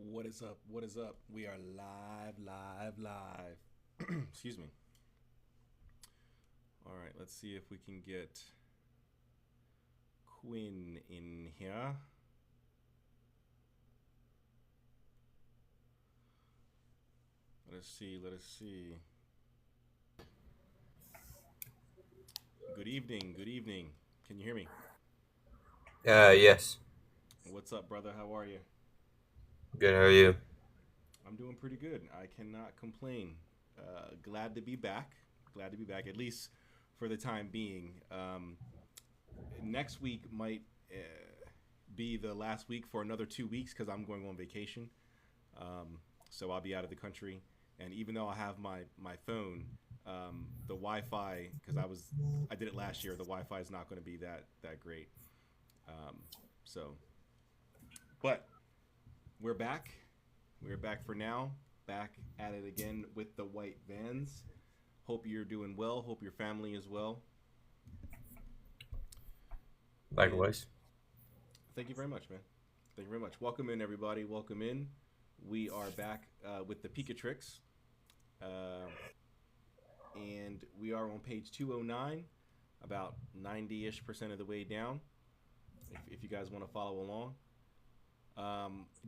What is up? What is up? We are live. Excuse me. All right, let's see if we can get Quinn in here. Let us see. Let us see. Good evening. Good evening. Can you hear me? Yes. What's up, brother? How are you? Good. How are you? I'm doing pretty good. I cannot complain. Glad to be back. Glad to be back, at least for the time being. Next week might be the last week for another 2 weeks because I'm going on vacation. So I'll be out of the country. And even though I have my phone, the Wi-Fi, because I did it last year, the Wi-Fi is not going to be that great. Um, so, but we're back. We're back for now. Back at it again with the white vans. Hope you're doing well. Hope your family is well. And Likewise. thank you very much, man. Thank you very much. Welcome in, everybody. Welcome in. We are back with the Picatrix. Uh, and we are on page 209, about 90-ish% of the way down, if you guys want to follow along.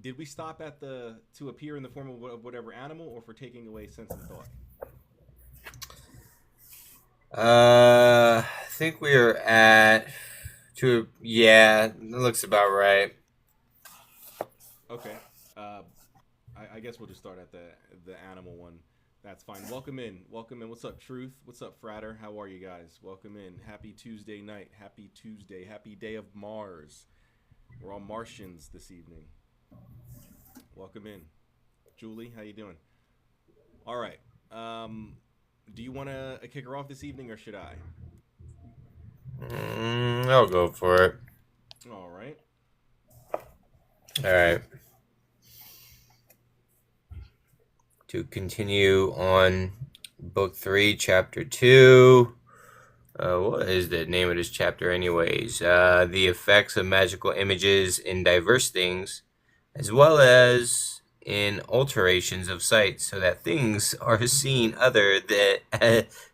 Did we stop at the to appear in the form of whatever animal, or for taking away sense of thought? I think we're at two. Yeah, that looks about right. Okay. Uh, I guess we'll just start at the animal one. That's fine. Welcome in. Welcome in. What's up, Truth? What's up, Fratter? How are you guys? Welcome in. Happy Tuesday night. Happy Tuesday. Happy day of Mars. We're all Martians this evening. Welcome in. Julie, how you doing? All right. Do you want to kick her off this evening, or should I? I'll go for it. All right. All right. To continue on book 3, chapter 2. What is the name of this chapter, anyways? The effects of magical images in diverse things, as well as in alterations of sight, so that things are seen other than,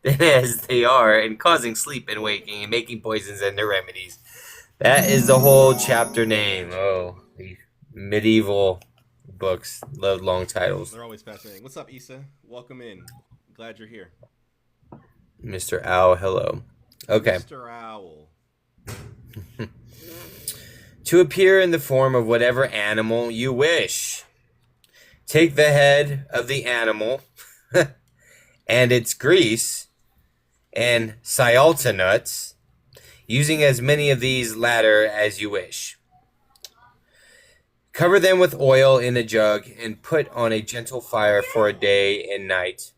than as they are, and causing sleep and waking, and making poisons and their remedies. That is the whole chapter name. Oh, the medieval books love long titles. They're always fascinating. What's up, Issa? Welcome in. Glad you're here. Mr. Owl, hello. Okay. Mr. Owl. To appear in the form of whatever animal you wish. Take the head of the animal and its grease and Cialta nuts, using as many of these latter as you wish. Cover them with oil in a jug and put on a gentle fire for a day and night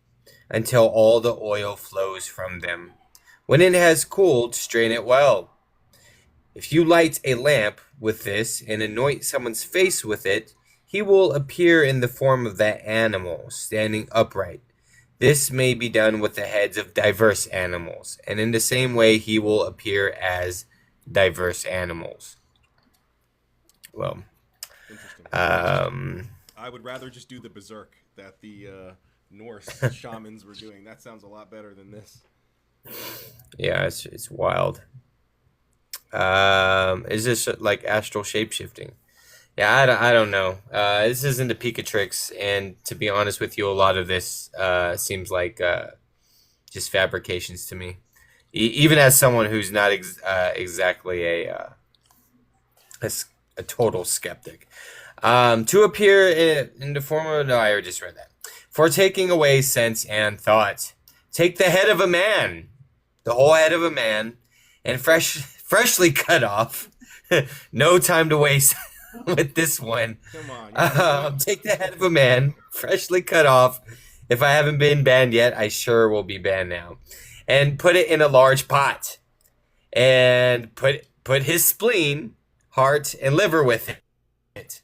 until all the oil flows from them. When it has cooled, strain it well. If you light a lamp with this and anoint someone's face with it, he will appear in the form of that animal, standing upright. This may be done with the heads of diverse animals, and in the same way he will appear as diverse animals. Well, Interesting. um, I would rather just do the berserk that the Norse shamans were doing. That sounds a lot better than this. yeah, it's wild. Is this like astral shapeshifting? Yeah, I don't know. This isn't the Picatrix, and to be honest with you, a lot of this seems like just fabrications to me. Even as someone who's not exactly a total skeptic. To appear in the form of... No, I already just read that. For taking away sense and thought. Take the head of a man, the whole head of a man, and freshly cut off. No time to waste with this one. Come on. Take the head of a man, freshly cut off. If I haven't been banned yet, I sure will be banned now. And put it in a large pot. And put his spleen, heart, and liver with it.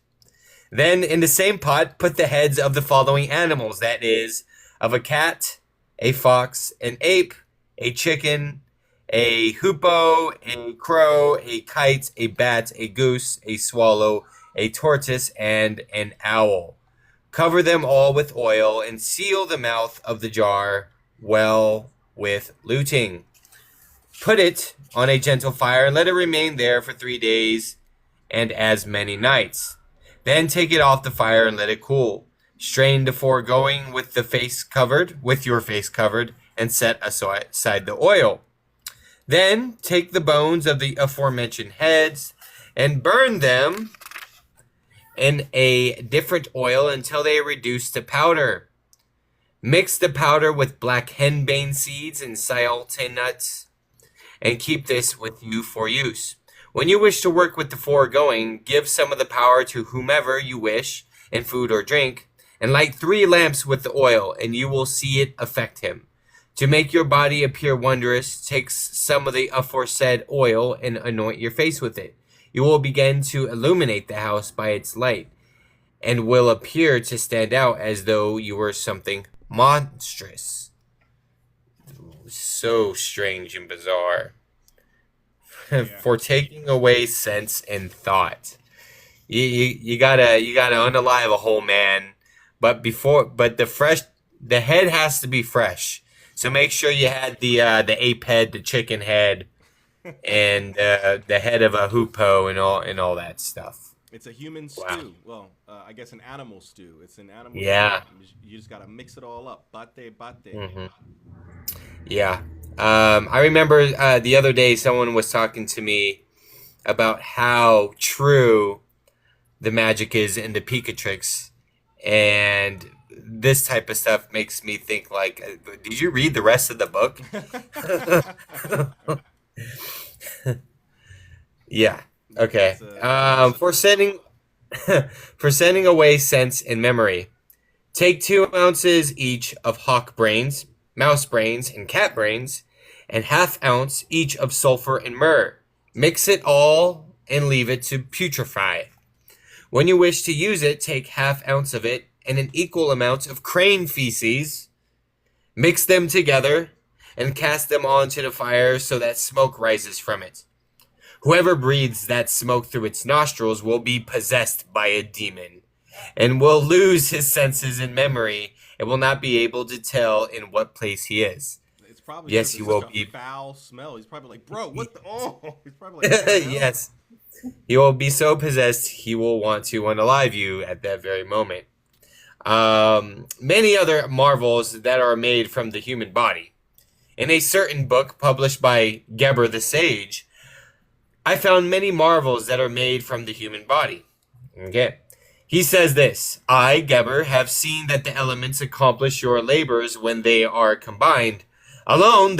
Then in the same pot, put the heads of the following animals. That is, of a cat, a fox, an ape, a chicken, a hoopoe, a crow, a kite, a bat, a goose, a swallow, a tortoise, and an owl. Cover them all with oil and seal the mouth of the jar well with luting. Put it on a gentle fire and let it remain there for 3 days and as many nights. Then take it off the fire and let it cool. Strain the foregoing with your face covered, and set aside the oil. Then take the bones of the aforementioned heads and burn them in a different oil until they are reduced to powder. Mix the powder with black henbane seeds and sayalta nuts, and keep this with you for use. When you wish to work with the foregoing, give some of the power to whomever you wish in food or drink, and light 3 lamps with the oil, and you will see it affect him. To make your body appear wondrous, take some of the aforesaid oil and anoint your face with it. You will begin to illuminate the house by its light, and will appear to stand out as though you were something monstrous. So strange and bizarre. For taking away sense and thought. You gotta unalive a whole man, but the head has to be fresh. So make sure you had the ape head, the chicken head, and the head of a hoopoe and all that stuff. It's a human stew. Well, I guess an animal stew. It's an animal. Yeah. Stew. You just gotta mix it all up. Bate. Mm-hmm. Yeah. I remember the other day someone was talking to me about how true the magic is in the Picatrix, and this type of stuff makes me think like, did you read the rest of the book? Yeah. Okay. For sending away sense and memory, take 2 ounces each of hawk brains, mouse brains, and cat brains, and ½ ounce each of sulfur and myrrh. Mix it all and leave it to putrefy. When you wish to use it, take ½ ounce of it and an equal amount of crane feces. Mix them together and cast them onto the fire so that smoke rises from it. Whoever breathes that smoke through its nostrils will be possessed by a demon and will lose his senses and memory and will not be able to tell in what place he is. It's probably yes, he will be foul smell. He's probably like, bro, what the? Oh, he's probably like, yes, he will be so possessed he will want to unalive you at that very moment. Many other marvels that are made from the human body. In a certain book published by Geber the Sage, I found many marvels that are made from the human body. Okay. He says this: I, Geber, have seen that the elements accomplish your labors when they are combined. Alone,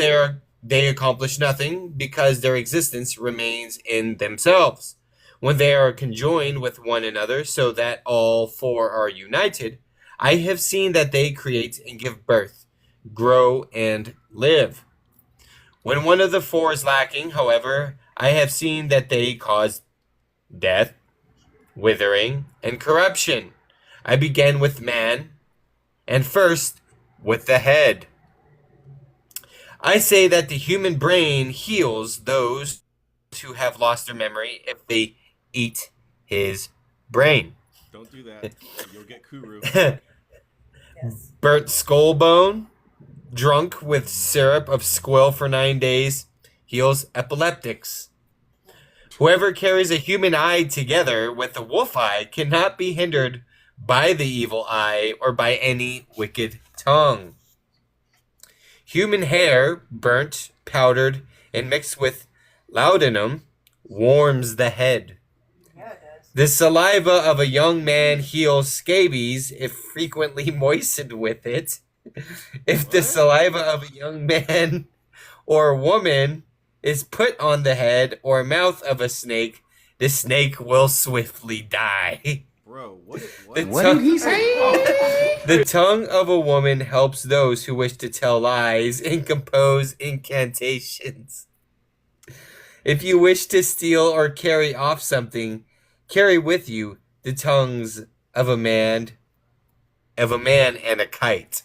they accomplish nothing because their existence remains in themselves. When they are conjoined with one another so that all 4 are united, I have seen that they create and give birth, grow, and live. When one of the 4 is lacking, however, I have seen that they cause death, withering, and corruption. I began with man, and first with the head. I say that the human brain heals those who have lost their memory if they eat his brain. Don't do that. You'll get Kuru. Yes. Burnt skull bone, drunk with syrup of squill for 9 days, heals epileptics. Whoever carries a human eye together with a wolf eye cannot be hindered by the evil eye or by any wicked tongue. Human hair, burnt, powdered, and mixed with laudanum, warms the head. Yeah, it does. The saliva of a young man heals scabies if frequently moistened with it. If the saliva of a young man or woman is put on the head or mouth of a snake, the snake will swiftly die. Bro, what What did he say? The tongue of a woman helps those who wish to tell lies and compose incantations. If you wish to steal or carry off something, carry with you the tongues of a man and a kite.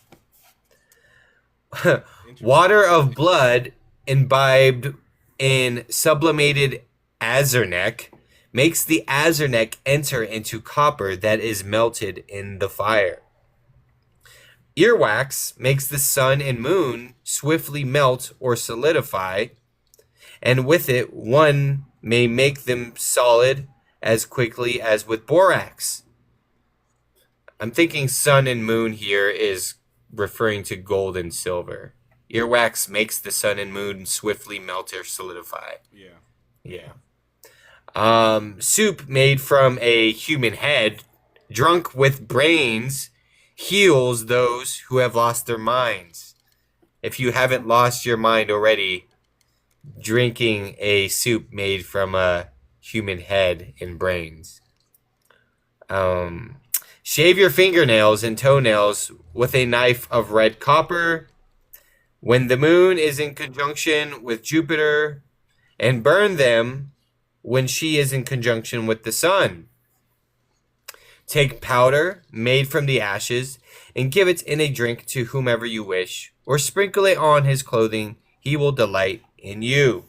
Water of blood imbibed in sublimated azarnek makes the azurneck enter into copper that is melted in the fire. Earwax makes the sun and moon swiftly melt or solidify, and with it one may make them solid as quickly as with borax. I'm thinking sun and moon here is referring to gold and silver. Earwax makes the sun and moon swiftly melt or solidify. Yeah. Soup made from a human head, drunk with brains, heals those who have lost their minds. If you haven't lost your mind already, drinking a soup made from a human head and brains. Shave your fingernails and toenails with a knife of red copper when the moon is in conjunction with Jupiter, and burn them when she is in conjunction with the sun. Take powder made from the ashes and give it in a drink to whomever you wish, or sprinkle it on his clothing. He will delight in you.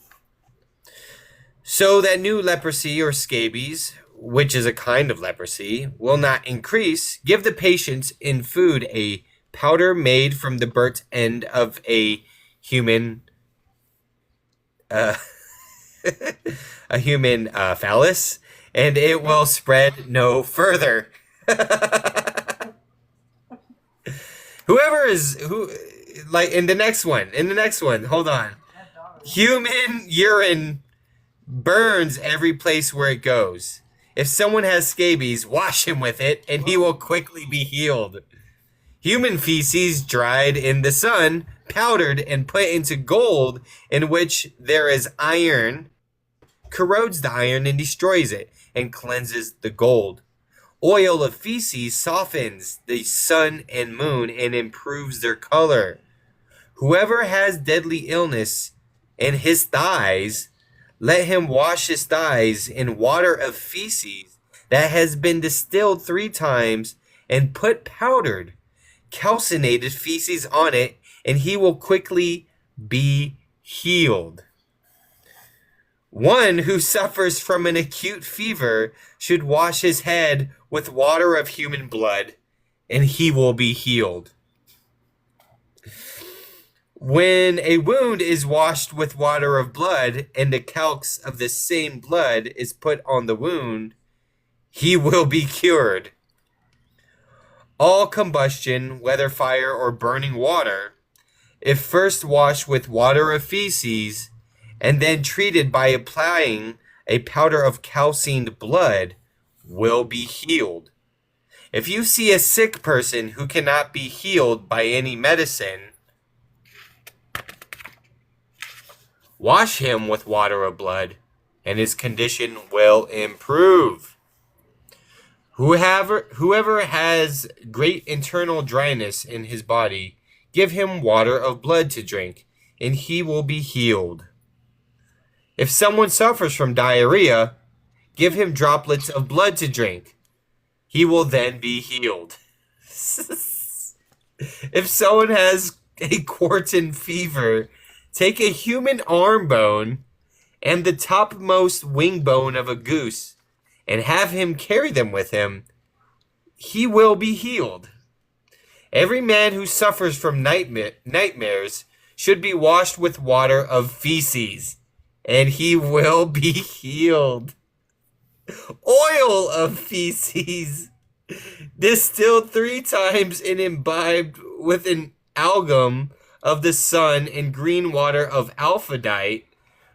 So that new leprosy or scabies, which is a kind of leprosy, will not increase, give the patient in food a powder made from the burnt end of a human phallus, and it will spread no further. In the next one, hold on. Human urine burns every place where it goes. If someone has scabies, wash him with it, and he will quickly be healed. Human feces dried in the sun, powdered and put into gold, in which there is iron, corrodes the iron and destroys it, and cleanses the gold. Oil of feces softens the sun and moon and improves their color. Whoever has deadly illness in his thighs, let him wash his thighs in water of feces that has been distilled 3 times and put powdered, calcinated feces on it, and he will quickly be healed. One who suffers from an acute fever should wash his head with water of human blood, and he will be healed. When a wound is washed with water of blood, and the calx of the same blood is put on the wound, he will be cured. All combustion, whether fire or burning water, if first washed with water of feces, and then treated by applying a powder of calcined blood, will be healed. If you see a sick person who cannot be healed by any medicine, wash him with water of blood, and his condition will improve. Whoever has great internal dryness in his body, give him water of blood to drink, and he will be healed. If someone suffers from diarrhea, give him droplets of blood to drink. He will then be healed. If someone has a quartan fever, take a human arm bone and the topmost wing bone of a goose, and have him carry them with him. He will be healed. Every man who suffers from nightmares should be washed with water of feces, and he will be healed. Oil of feces, distilled 3 times and imbibed with an algum of the sun and green water of alphadite,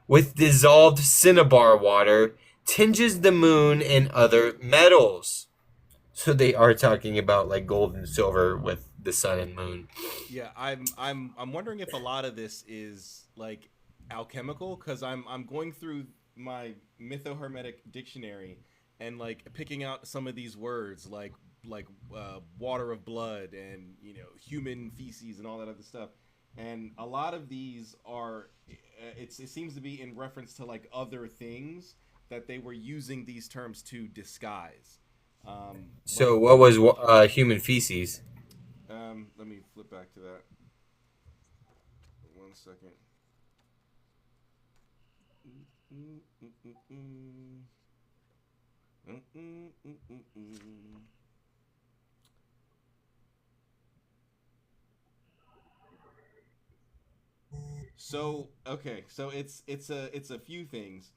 with dissolved cinnabar water, tinges the moon and other metals. So they are talking about like gold and silver with the sun and moon. Yeah, I'm wondering if a lot of this is like alchemical, because I'm going through my mytho-hermetic dictionary and like picking out some of these words like water of blood and human feces and all that other stuff, and a lot of these are it seems to be in reference to like other things that they were using these terms to disguise. So what was human feces? Let me flip back to that. 1 second. Mm-mm-mm-mm-mm. So okay, so it's a few things.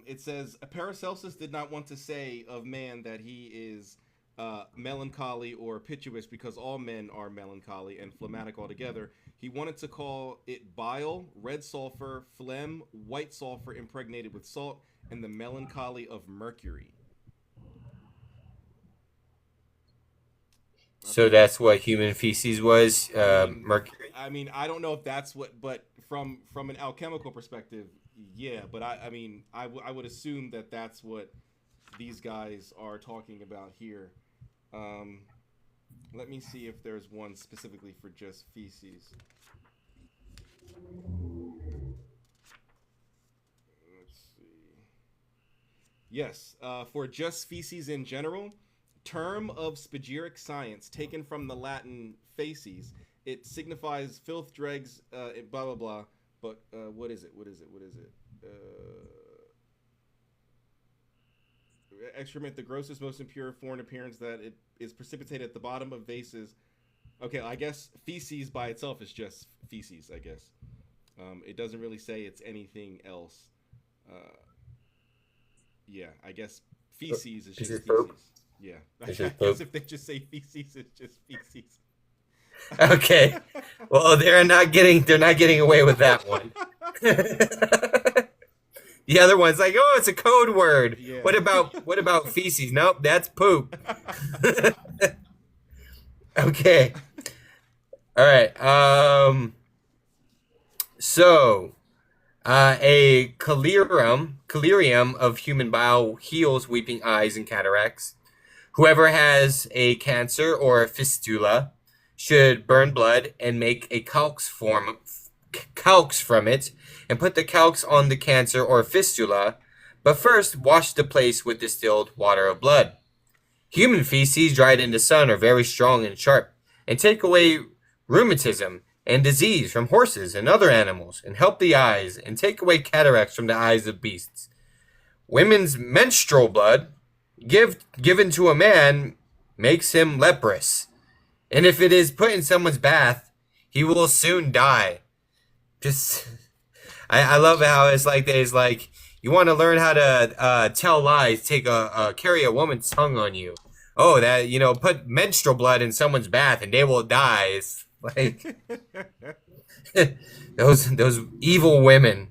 It says Paracelsus did not want to say of man that he is melancholy or pituous because all men are melancholy and phlegmatic altogether. He wanted to call it bile, red sulfur, phlegm, white sulfur impregnated with salt, and the melancholy of Mercury. So Okay. that's what human feces was, I mean, mercury. I don't know if that's what, but from an alchemical perspective, yeah. But I would assume that that's what these guys are talking about here. Um, Let me see if there's one specifically for just feces. Let's see. Yes, for just feces in general, term of spagyric science taken from the Latin facies. It signifies filth, dregs, blah blah blah. But what is it? What is it? What is it? Excrement, the grossest, most impure foreign appearance that it is precipitated at the bottom of vases. Okay, I guess feces by itself is just feces. I guess it doesn't really say it's anything else. Uh, yeah, I guess feces is Is just it poop? feces. Yeah, Is I it guess poop? if they just say feces, it's just feces. Okay. Well, they're not getting away with that one. The other one's like, oh, it's a code word. Yeah. What about feces? Nope, that's poop. Okay. All right. So a collyrium of human bile heals weeping eyes and cataracts. Whoever has a cancer or a fistula should burn blood and make a calx from it and put the calx on the cancer or fistula, but first wash the place with distilled water of blood. Human feces dried in the sun are very strong and sharp and take away rheumatism and disease from horses and other animals and help the eyes and take away cataracts from the eyes of beasts. Women's menstrual blood given to a man makes him leprous. And if it is put in someone's bath, he will soon die. Just, I love how it's like there's like you want to learn how to tell lies, carry a woman's tongue on you. Oh, that put menstrual blood in someone's bath and they will die. It's like those evil women.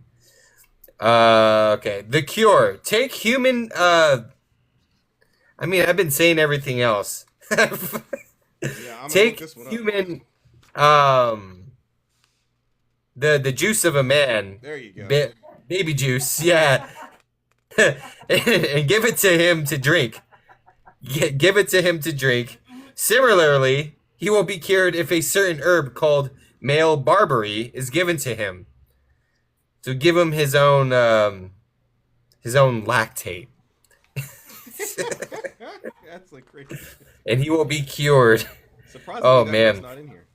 Okay, the cure. Take human. I've been saying everything else. Yeah, I'm gonna look Take this one up. human. The juice of a man, There you go. baby juice, yeah, and give it to him to drink. Give it to him to drink. Similarly, he will be cured if a certain herb called male barberry is given to him. So give him his own lactate, That's like crazy. and he will be cured. Surprisingly, Oh that's man. not in here.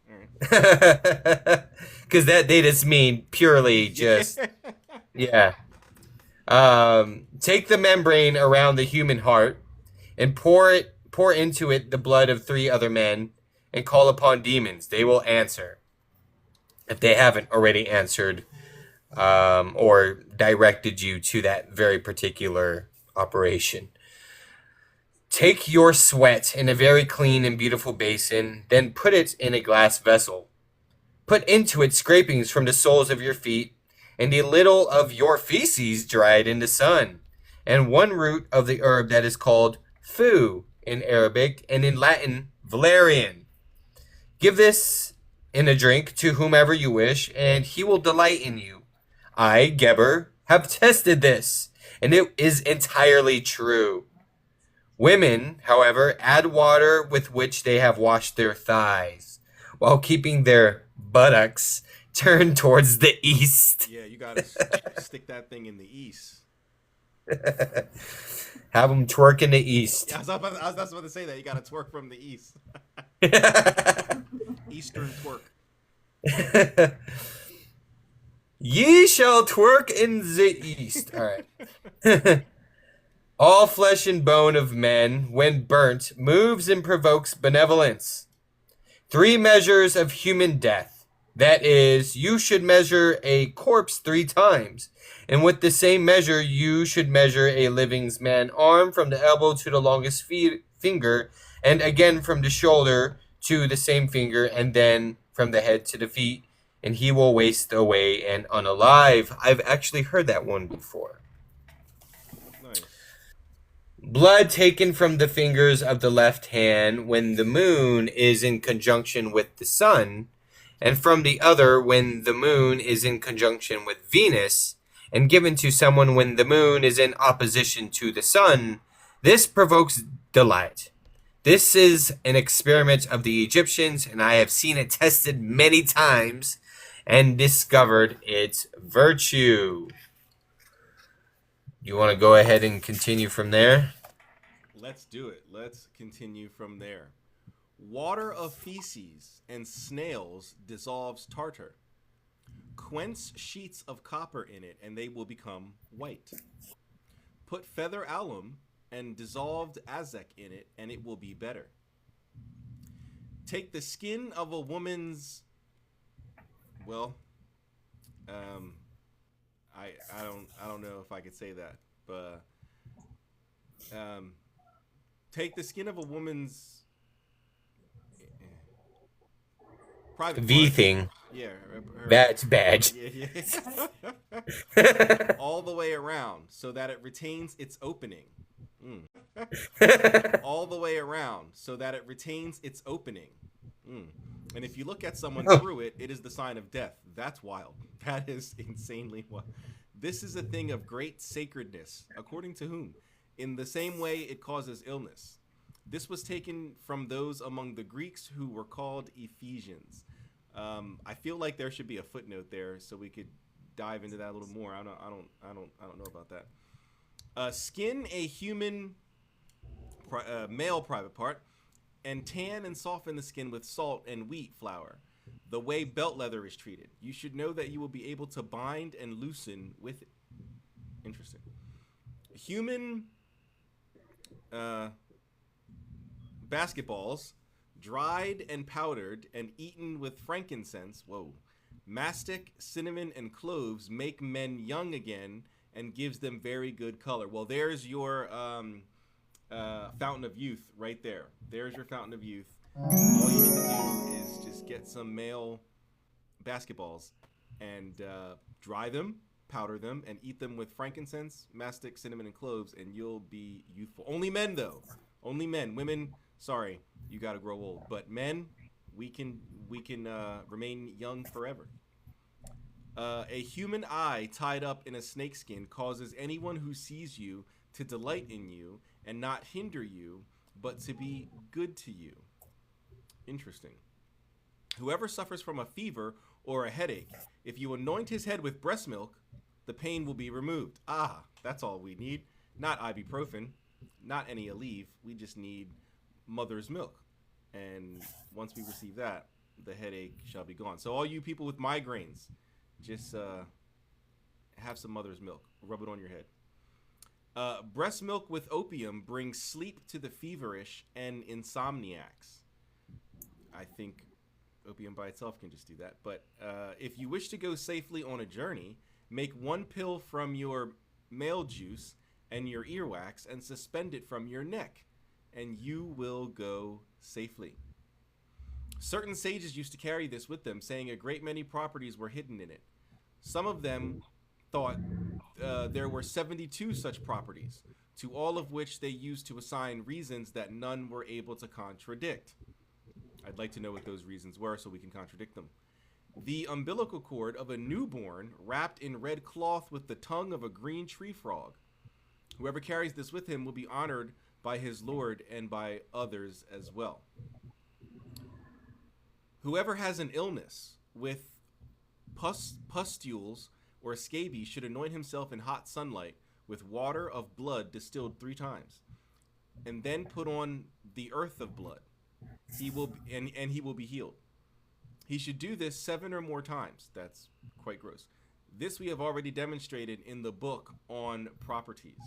All right. Because that they just mean purely just yeah. Take the membrane around the human heart and pour into it the blood of 3 other men and call upon demons. They will answer if they haven't already answered or directed you to that very particular operation. Take your sweat in a very clean and beautiful basin, then put it in a glass vessel. Put into it scrapings from the soles of your feet, and a little of your feces dried in the sun, and 1 root of the herb that is called fu in Arabic, and in Latin, valerian. Give this in a drink to whomever you wish, and he will delight in you. I, Geber, have tested this, and it is entirely true. Women, however, add water with which they have washed their thighs, while keeping their buttocks turned towards the east. Yeah, you gotta stick that thing in the east. Have them twerk in the east. Yeah, I was about to say that you gotta twerk from the east. Eastern twerk. Ye shall twerk in the east. All right. All flesh and bone of men, when burnt, moves and provokes benevolence. 3 measures of human death. That is, you should measure a corpse 3 times, and with the same measure you should measure a living man's arm from the elbow to the longest finger, and again from the shoulder to the same finger, and then from the head to the feet, and he will waste away and unalive. I've actually heard that one before. Nice. Blood taken from the fingers of the left hand when the moon is in conjunction with the sun, and from the other when the moon is in conjunction with Venus, and given to someone when the moon is in opposition to the sun. This provokes delight. This is an experiment of the Egyptians, and I have seen it tested many times and discovered its virtue. You want to go ahead and continue from there? Let's do it. Let's continue from there. Water of feces and snails dissolves tartar. Quench sheets of copper in it, and they will become white. Put feather alum and dissolved azek in it, and it will be better. Take the skin of a woman's... Well, I don't know if I could say that, but take the skin of a woman's private V part. thing. Yeah, That's bad. Yeah. All the way around so that it retains its opening. All the way around so that it retains its opening. And if you look at someone through it, it is the sign of death. That's wild. That is insanely wild. This is a thing of great sacredness, according to whom? In the same way it causes illness. This was taken from those among the Greeks who were called Ephesians. I feel like there should be a footnote there so we could dive into that a little more. I don't know about that. Skin a human male private part, and tan and soften the skin with salt and wheat flour, the way belt leather is treated. You should know that you will be able to bind and loosen with it. Interesting. Human basketballs, dried and powdered and eaten with frankincense. Whoa. Mastic, cinnamon, and cloves make men young again and gives them very good color. Well, there's your fountain of youth right there. There's your fountain of youth. All you need to do is just get some male basketballs and dry them, powder them, and eat them with frankincense, mastic, cinnamon, and cloves, and you'll be youthful. Only men, though. Only men. Women, sorry, you got to grow old. But men, we can remain young forever. A human eye tied up in a snakeskin causes anyone who sees you to delight in you and not hinder you, but to be good to you. Interesting. Whoever suffers from a fever or a headache, if you anoint his head with breast milk, the pain will be removed. Ah, that's all we need. Not ibuprofen, not any Aleve. We just need mother's milk. And once we receive that, the headache shall be gone. So all you people with migraines, just have some mother's milk. Rub it on your head. Breast milk with opium brings sleep to the feverish and insomniacs. I think opium by itself can just do that. But if you wish to go safely on a journey, make 1 pill from your male juice and your earwax and suspend it from your neck, and you will go safely. Certain sages used to carry this with them, saying a great many properties were hidden in it. Some of them thought there were 72 such properties, to all of which they used to assign reasons that none were able to contradict. I'd like to know what those reasons were so we can contradict them. The umbilical cord of a newborn wrapped in red cloth with the tongue of a green tree frog. Whoever carries this with him will be honored by his Lord and by others as well. Whoever has an illness with pustules or scabies should anoint himself in hot sunlight with water of blood distilled 3 times, and then put on the earth of blood. He will be healed. He should do this 7 or more times. That's quite gross. This we have already demonstrated in the book on properties.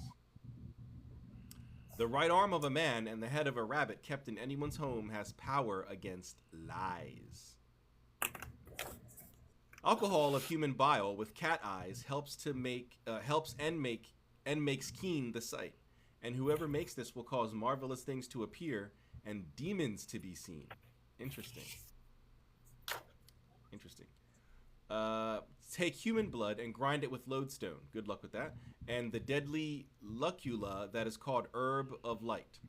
The right arm of a man and the head of a rabbit kept in anyone's home has power against lies. Alcohol of human bile with cat eyes makes keen the sight, and whoever makes this will cause marvelous things to appear and demons to be seen. Interesting. Interesting. Take human blood and grind it with lodestone. Good luck with that. And the deadly lucula that is called herb of light.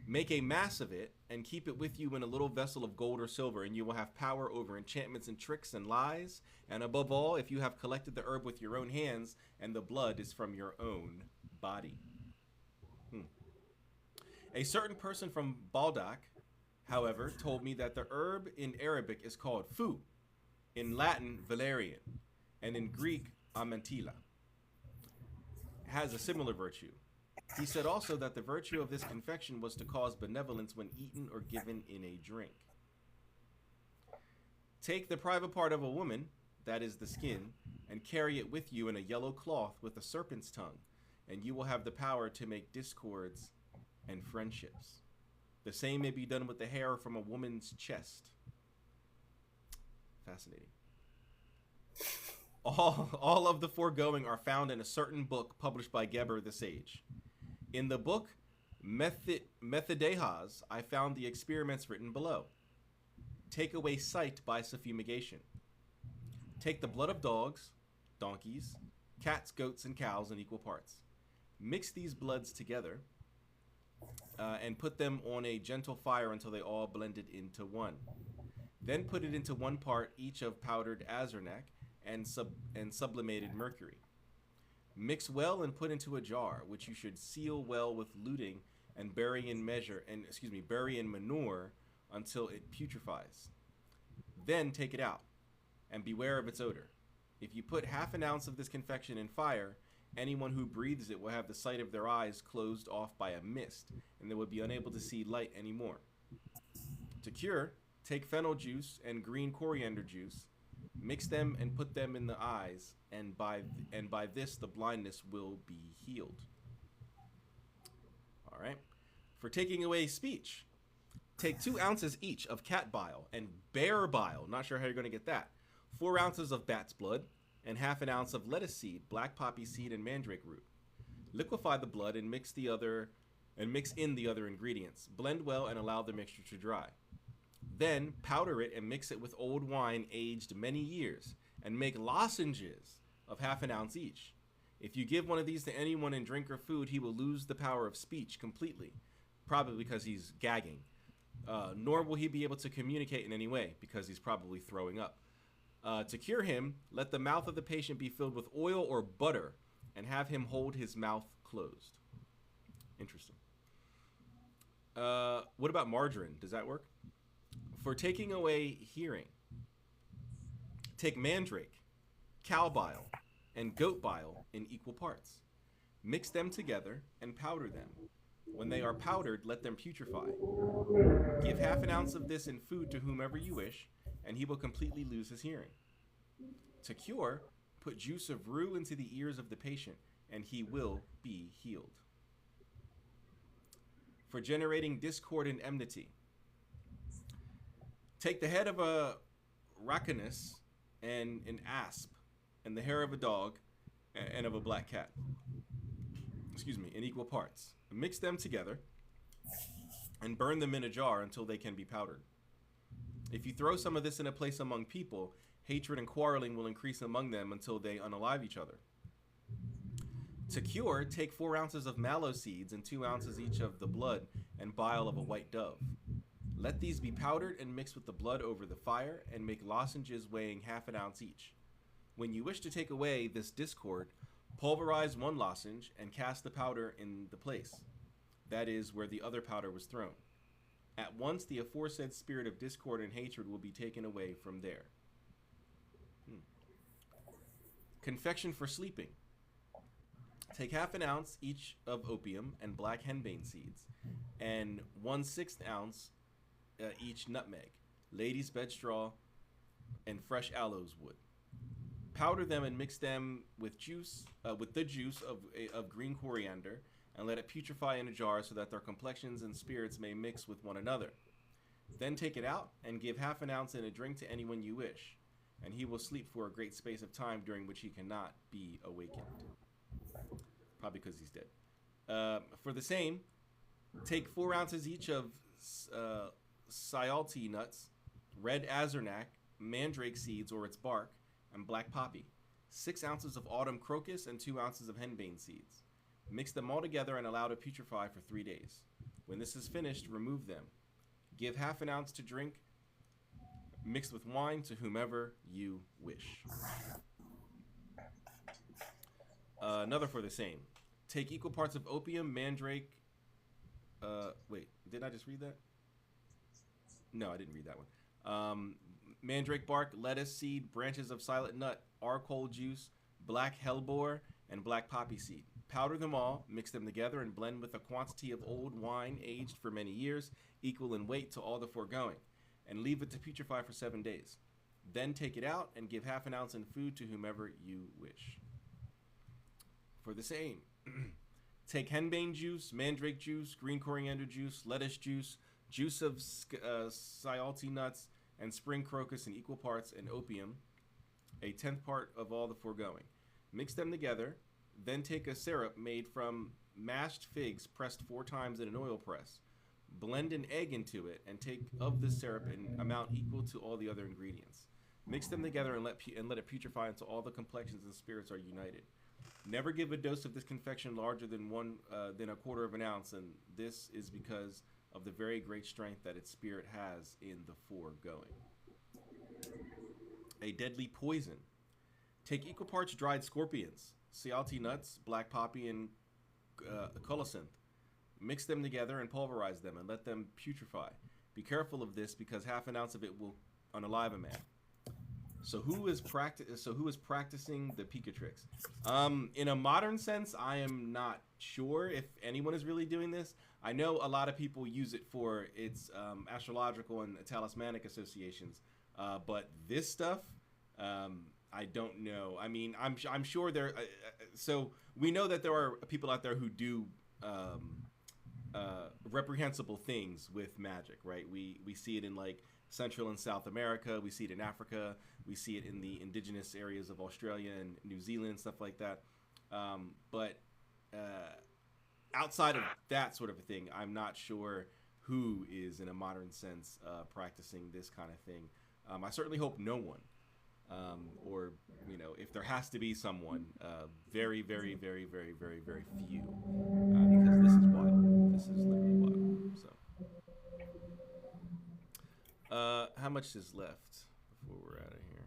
Make a mass of it and keep it with you in a little vessel of gold or silver, and you will have power over enchantments and tricks and lies. And above all, if you have collected the herb with your own hands, and the blood is from your own body. A certain person from Baldak, however, told me that the herb in Arabic is called fu, in Latin valerian, and in Greek amantilla. Has a similar virtue. He said also that the virtue of this confection was to cause benevolence when eaten or given in a drink. Take the private part of a woman, that is the skin, and carry it with you in a yellow cloth with a serpent's tongue, and you will have the power to make discords and friendships. The same may be done with the hair from a woman's chest. Fascinating. All of the foregoing are found in a certain book published by Geber the sage. In the book Methadehas, I found the experiments written below. Take away sight by suffumigation. Take the blood of dogs, donkeys, cats, goats, and cows in equal parts. Mix these bloods together and put them on a gentle fire until they all blended into one. Then put it into one part each of powdered azarnak and sublimated mercury. Mix well and put into a jar, which you should seal well with luting and bury in manure until it putrefies. Then take it out, and beware of its odor. If you put half an ounce of this confection in fire, anyone who breathes it will have the sight of their eyes closed off by a mist, and they will be unable to see light anymore. To cure, take fennel juice and green coriander juice, mix them and put them in the eyes, and by this the blindness will be healed. All right. For taking away speech, take 2 ounces each of cat bile and bear bile. Not sure how you're going to get that. 4 ounces of bat's blood and half an ounce of lettuce seed, black poppy seed, and mandrake root. Liquefy the blood and mix in the other ingredients. Blend well and allow the mixture to dry. Then powder it and mix it with old wine aged many years, and make lozenges of half an ounce each. If you give one of these to anyone in drink or food, he will lose the power of speech completely, probably because he's gagging. Nor will he be able to communicate in any way, because he's probably throwing up. To cure him, let the mouth of the patient be filled with oil or butter, and have him hold his mouth closed. Interesting. What about margarine? Does that work? For taking away hearing, take mandrake, cow bile, and goat bile in equal parts. Mix them together and powder them. When they are powdered, let them putrefy. Give half an ounce of this in food to whomever you wish, and he will completely lose his hearing. To cure, put juice of rue into the ears of the patient, and he will be healed. For generating discord and enmity, take the head of a raccoonus and an asp, and the hair of a dog and of a black cat. In equal parts. Mix them together and burn them in a jar until they can be powdered. If you throw some of this in a place among people, hatred and quarreling will increase among them until they unalive each other. To cure, take 4 ounces of mallow seeds and 2 ounces each of the blood and bile of a white dove. Let these be powdered and mixed with the blood over the fire, and make lozenges weighing half an ounce each. When you wish to take away this discord, pulverize 1 lozenge and cast the powder in the place, that is, where the other powder was thrown. At once the aforesaid spirit of discord and hatred will be taken away from there. Confection for sleeping. Take half an ounce each of opium and black henbane seeds, and 1/6 ounce each nutmeg, lady's bed straw, and fresh aloes wood. Powder them and mix them with the juice of green coriander and let it putrefy in a jar so that their complexions and spirits may mix with one another. Then take it out and give half an ounce in a drink to anyone you wish, and he will sleep for a great space of time during which he cannot be awakened. Probably because he's dead. For the same, take 4 ounces each of Sayalti nuts, red azernak, mandrake seeds or its bark, and black poppy. 6 ounces of autumn crocus and 2 ounces of henbane seeds. Mix them all together and allow to putrefy for 3 days. When this is finished, remove them. Give half an ounce to drink, mixed with wine, to whomever you wish. Another for the same. Take equal parts of opium, mandrake. Wait, didn't I just read that? No, I didn't read that one. Mandrake bark, lettuce seed, branches of silent nut, arcole juice, black hellebore, and black poppy seed. Powder them all, mix them together, and blend with a quantity of old wine aged for many years, equal in weight to all the foregoing, and leave it to putrefy for 7 days. Then take it out and give half an ounce in food to whomever you wish. For the same, take henbane juice, mandrake juice, green coriander juice, lettuce juice, juice of Sayalti nuts, and spring crocus in equal parts, and opium, a 10th part of all the foregoing. Mix them together, then take a syrup made from mashed figs pressed 4 times in an oil press. Blend an egg into it, and take of this syrup an amount equal to all the other ingredients. Mix them together and let it putrefy until all the complexions and spirits are united. Never give a dose of this confection larger than a quarter of an ounce, and this is because of the very great strength that its spirit has in the foregoing. A deadly poison. Take equal parts dried scorpions, Sayalti nuts, black poppy, and colocynth. Mix them together and pulverize them and let them putrefy. Be careful of this because half an ounce of it will unalive a man. So who is practicing the Picatrix? In a modern sense, I am not sure if anyone is really doing this. I know a lot of people use it for its astrological and talismanic associations, but this stuff, I don't know. I mean, I'm sure there. So we know that there are people out there who do reprehensible things with magic, right? We see it in like Central and South America. We see it in Africa. We see it in the indigenous areas of Australia and New Zealand, stuff like that. But outside of that sort of a thing, I'm not sure who is, in a modern sense, practicing this kind of thing. I certainly hope no one. Or, you know, if there has to be someone, very, very, very, very, very, very few. Because this is wild. This is literally wild. So. How much is left before we're out of here?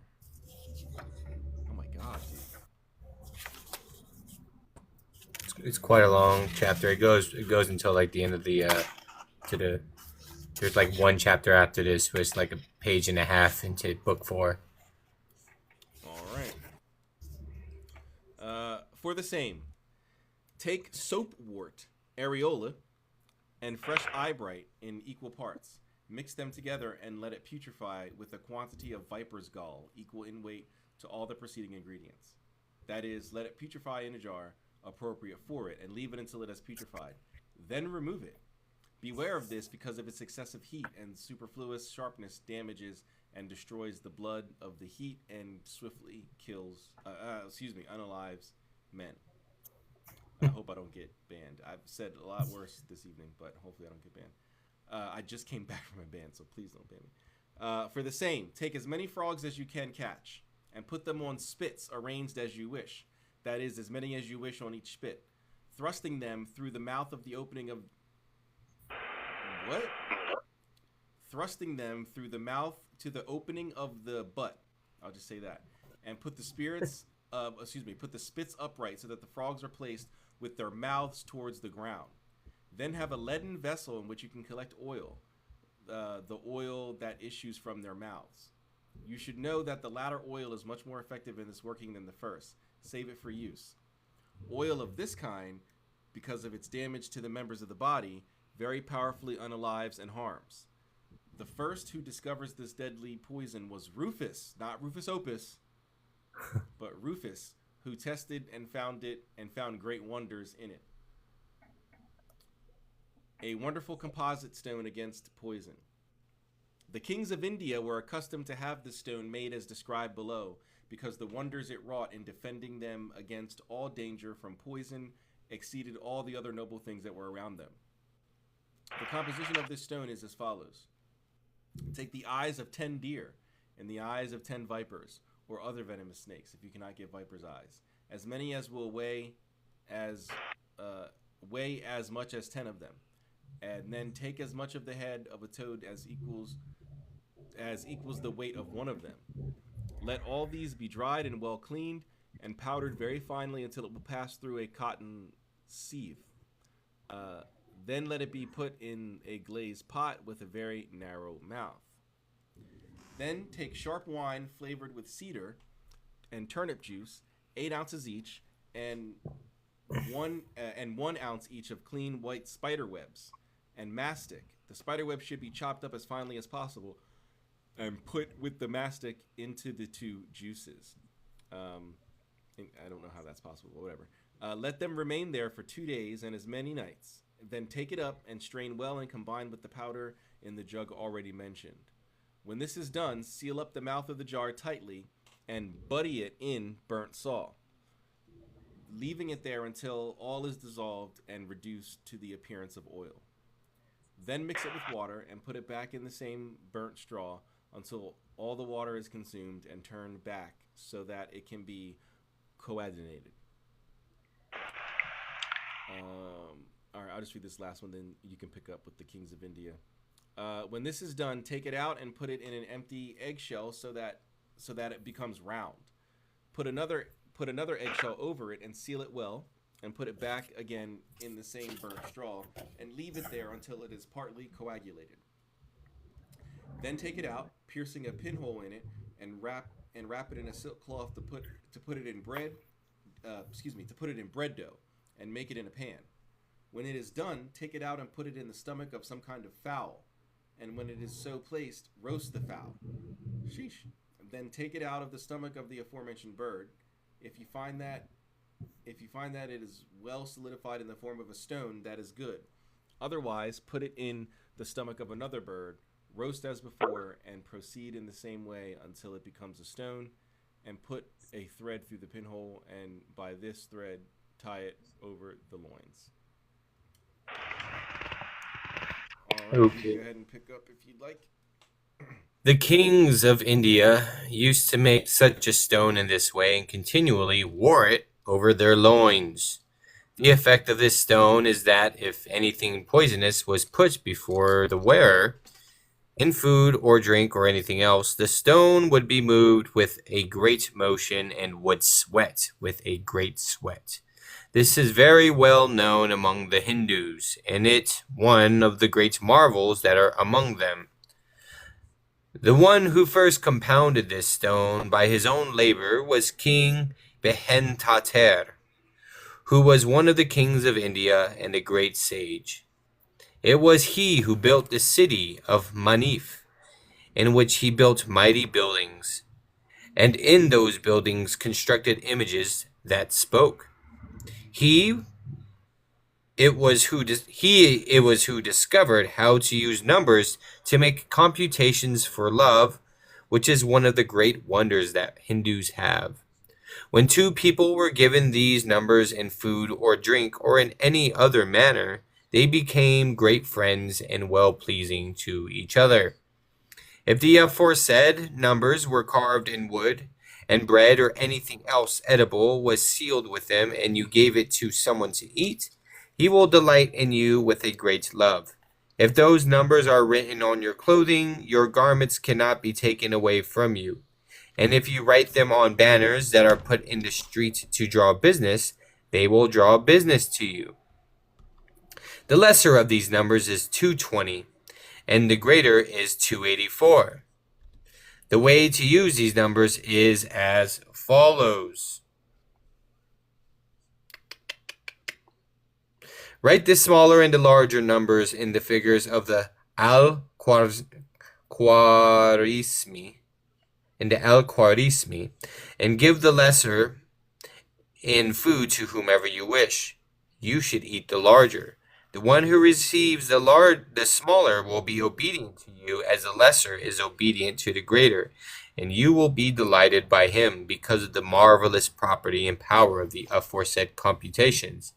Oh my god, dude. It's quite a long chapter. It goes until like the end of the there's like one chapter after this, where it's like a page and a half into book 4. All right. For the same, take soapwort, areola, and fresh eyebright in equal parts. Mix them together and let it putrefy with a quantity of viper's gall equal in weight to all the preceding ingredients. That is, let it putrefy in a jar appropriate for it and leave it until it has putrefied. Then remove it. Beware of this because of its excessive heat and superfluous sharpness damages and destroys the blood of the heat and swiftly unalives men. I hope I don't get banned. I've said a lot worse this evening, but hopefully I don't get banned. I just came back from a ban, so please don't ban me. For the same, take as many frogs as you can catch and put them on spits arranged as you wish. That is, as many as you wish on each spit, thrusting them through the mouth of the opening of... What? Thrusting them through the mouth to the opening of the butt. I'll just say that. And put the spirits... put the spits upright so that the frogs are placed with their mouths towards the ground. Then have a leaden vessel in which you can collect oil, the oil that issues from their mouths. You should know that the latter oil is much more effective in this working than the first. Save it for use. Oil of this kind, because of its damage to the members of the body, very powerfully unalives and harms. The first who discovers this deadly poison was Rufus, not Rufus Opus, but Rufus, who tested and found it and found great wonders in it. a wonderful composite stone against poison. The kings of India were accustomed to have this stone made as described below, because the wonders it wrought in defending them against all danger from poison exceeded all the other noble things that were around them. The composition of this stone is as follows. Take the eyes of 10 deer and the eyes of 10 vipers, or other venomous snakes, if you cannot get viper's eyes, as many as will weigh as much as 10 of them, and then take as much of the head of a toad as equals the weight of one of them. Let all these be dried and well cleaned and powdered very finely until it will pass through a cotton sieve. Then let it be put in a glazed pot with a very narrow mouth. Then take sharp wine flavored with cedar and turnip juice, 8 ounces each, and 1 ounce each of clean white spider webs, and mastic. The spider web should be chopped up as finely as possible and put with the mastic into the 2 juices. I don't know how that's possible, but whatever. Let them remain there for 2 days and as many nights. Then take it up and strain well and combine with the powder in the jug already mentioned. When this is done, seal up the mouth of the jar tightly and buddy it in burnt salt, leaving it there until all is dissolved and reduced to the appearance of oil. Then mix it with water and put it back in the same burnt straw until all the water is consumed and turned back so that it can be coagulated. All right, I'll just read this last one, then you can pick up with the kings of India. When this is done, take it out and put it in an empty eggshell so that it becomes round. Put another eggshell over it and seal it well, and put it back again in the same burnt straw and leave it there until it is partly coagulated. Then take it out, piercing a pinhole in it, and wrap it in a silk cloth to put it in bread dough and make it in a pan. When it is done, take it out and put it in the stomach of some kind of fowl, and when it is so placed, roast the fowl. Sheesh. Then take it out of the stomach of the aforementioned bird. If you find that it is well solidified in the form of a stone, that is good. Otherwise, put it in the stomach of another bird, roast as before, and proceed in the same way until it becomes a stone, and put a thread through the pinhole, and by this thread tie it over the loins. All right, Okay. go ahead and pick up if you'd like. The kings of India used to make such a stone in this way and continually wore it over their loins. The effect of this stone is that if anything poisonous was put before the wearer, in food or drink or anything else, the stone would be moved with a great motion and would sweat with a great sweat. This is very well known among the Hindus, and it one of the great marvels that are among them. The one who first compounded this stone by his own labor was King Behentater, who was one of the kings of India and a great sage. It was he who built the city of Manif, in which he built mighty buildings, and in those buildings constructed images that spoke. It was who discovered how to use numbers to make computations for love, which is one of the great wonders that Hindus have. When 2 people were given these numbers in food or drink or in any other manner, they became great friends and well-pleasing to each other. If the aforesaid numbers were carved in wood, and bread or anything else edible was sealed with them, and you gave it to someone to eat, he will delight in you with a great love. If those numbers are written on your clothing, your garments cannot be taken away from you. And if you write them on banners that are put in the street to draw business, they will draw business to you. The lesser of these numbers is 220, and the greater is 284. The way to use these numbers is as follows. Write the smaller and the larger numbers in the figures of the Al-Khwarizmi, and give the lesser in food to whomever you wish. You should eat the larger. The one who receives the smaller will be obedient to you, as the lesser is obedient to the greater, and you will be delighted by him because of the marvelous property and power of the aforesaid computations.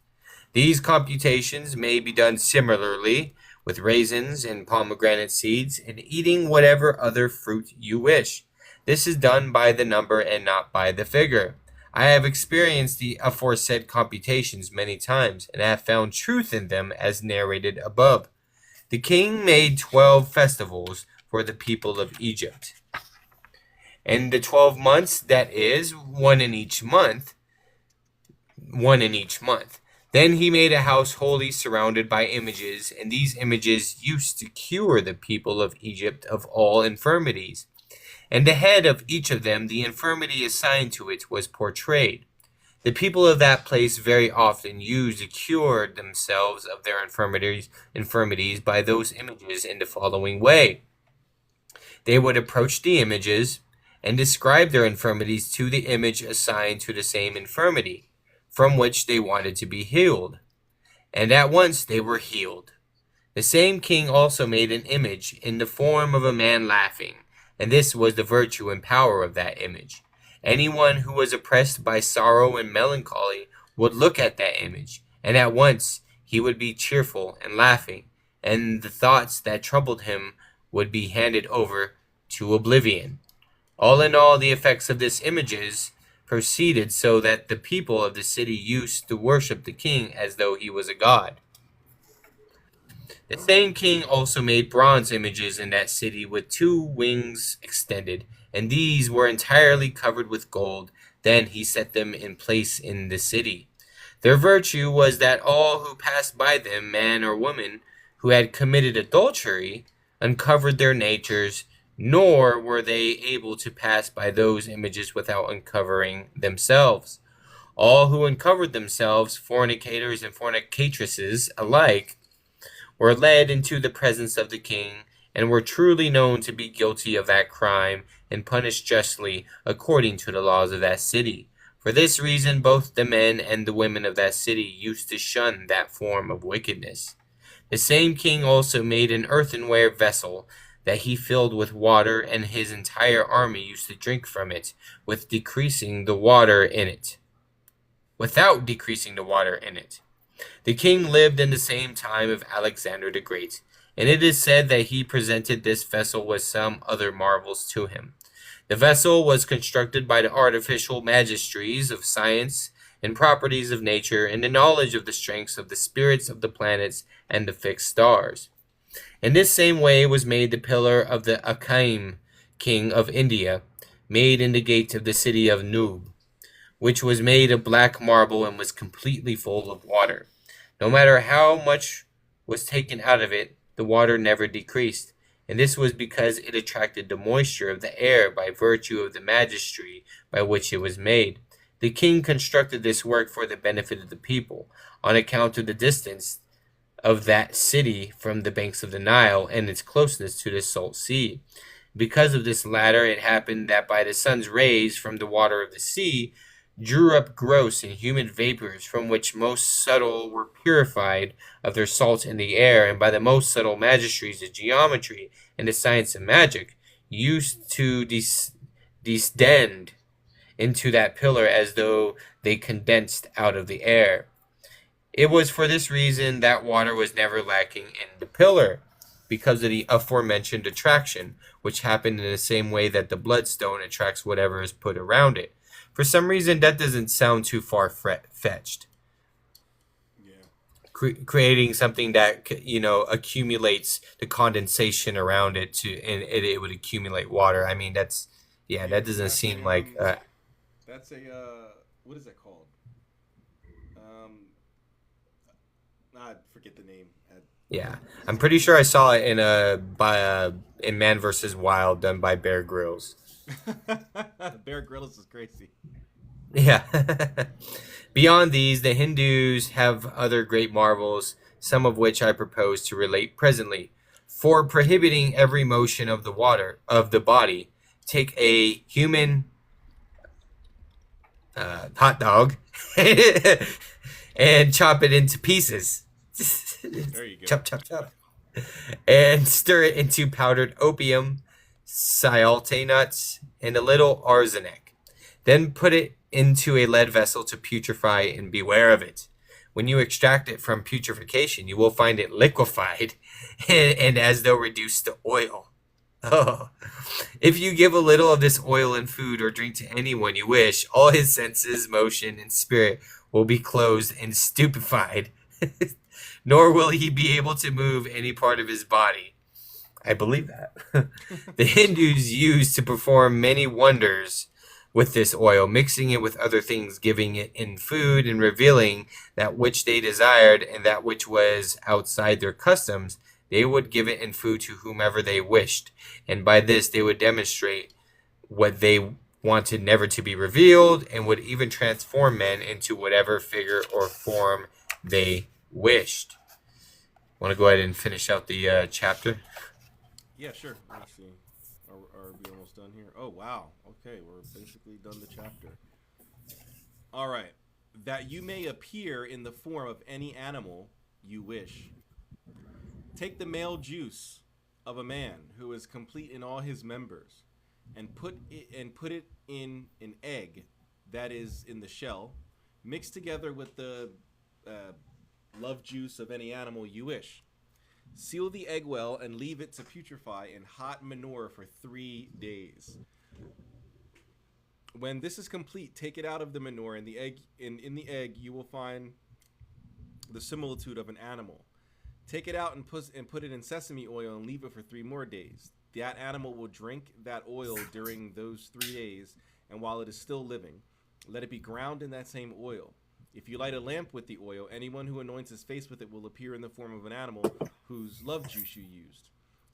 These computations may be done similarly with raisins and pomegranate seeds, and eating whatever other fruit you wish. This is done by the number and not by the figure. I have experienced the aforesaid computations many times, and have found truth in them as narrated above. The king made 12 festivals for the people of Egypt. And the 12 months, that is, one in each month. Then he made a house wholly surrounded by images, and these images used to cure the people of Egypt of all infirmities. And the head of each of them, the infirmity assigned to it, was portrayed. The people of that place very often used to cure themselves of their infirmities by those images in the following way. They would approach the images and describe their infirmities to the image assigned to the same infirmity, from which they wanted to be healed. And at once they were healed. The same king also made an image in the form of a man laughing, and this was the virtue and power of that image. Anyone who was oppressed by sorrow and melancholy would look at that image, and at once he would be cheerful and laughing, and the thoughts that troubled him would be handed over to oblivion. All in all, the effects of these images proceeded so that the people of the city used to worship the king as though he was a god. The same king also made bronze images in that city with 2 wings extended, and these were entirely covered with gold. Then he set them in place in the city. Their virtue was that all who passed by them, man or woman, who had committed adultery, uncovered their natures, nor were they able to pass by those images without uncovering themselves. All who uncovered themselves, fornicators and fornicatresses alike, were led into the presence of the king, and were truly known to be guilty of that crime, and punished justly according to the laws of that city. For this reason both the men and the women of that city used to shun that form of wickedness. The same king also made an earthenware vessel that he filled with water, and his entire army used to drink from it, without decreasing the water in it. The king lived in the same time of Alexander the Great, and it is said that he presented this vessel with some other marvels to him. The vessel was constructed by the artificial magistries of science and properties of nature, and the knowledge of the strengths of the spirits of the planets and the fixed stars. In this same way was made the pillar of the Akaim king of India, made in the gate of the city of Nub, which was made of black marble and was completely full of water. No matter how much was taken out of it, the water never decreased, and this was because it attracted the moisture of the air by virtue of the magistry by which it was made. The king constructed this work for the benefit of the people, on account of the distance of that city from the banks of the Nile and its closeness to the salt sea. Because of this latter, it happened that by the sun's rays from the water of the sea, drew up gross and humid vapors, from which most subtle were purified of their salt in the air, and by the most subtle magistries of geometry and the science of magic, used to descend into that pillar as though they condensed out of the air. It was for this reason that water was never lacking in the pillar, because of the aforementioned attraction, which happened in the same way that the bloodstone attracts whatever is put around it. For some reason, that doesn't sound too far-fetched. Yeah. Creating something that, accumulates the condensation around it and it would accumulate water. I mean, that doesn't seem like... That's what is that called? I forget the name. Yeah, I'm pretty sure I saw it in Man vs. Wild, done by Bear Grylls. Bear Grylls is crazy. Yeah. Beyond these, the Hindus have other great marvels, some of which I propose to relate presently. For prohibiting every motion of the body, take a human hot dog and chop it into pieces. There you go. Chop, chop, chop. And stir it into powdered opium, sialte nuts, and a little arsenic. Then put it into a lead vessel to putrefy, and beware of it. When you extract it from putrefaction, you will find it liquefied and as though reduced to oil. Oh. If you give a little of this oil in food or drink to anyone you wish, all his senses, motion, and spirit will be closed and stupefied, nor will he be able to move any part of his body. I believe that. The Hindus used to perform many wonders with this oil, mixing it with other things, giving it in food, and revealing that which they desired and that which was outside their customs. They would give it in food to whomever they wished, and by this they would demonstrate what they wanted never to be revealed, and would even transform men into whatever figure or form they wished. Want to go ahead and finish out the chapter? Yeah, sure. Let me see. Are we almost done here? Oh, wow. Okay, we're basically done the chapter. All right. That you may appear in the form of any animal you wish. Take the male juice of a man who is complete in all his members, and put it in an egg that is in the shell, mixed together with the love juice of any animal you wish. Seal the egg well and leave it to putrefy in hot manure for 3 days. When this is complete, take it out of the manure, and the egg in the egg you will find the similitude of an animal. Take it out and put it in sesame oil and leave it for 3 more days. That animal will drink that oil during those 3 days, and while it is still living, let it be ground in that same oil. If you light a lamp with the oil, anyone who anoints his face with it will appear in the form of an animal whose love juice you used.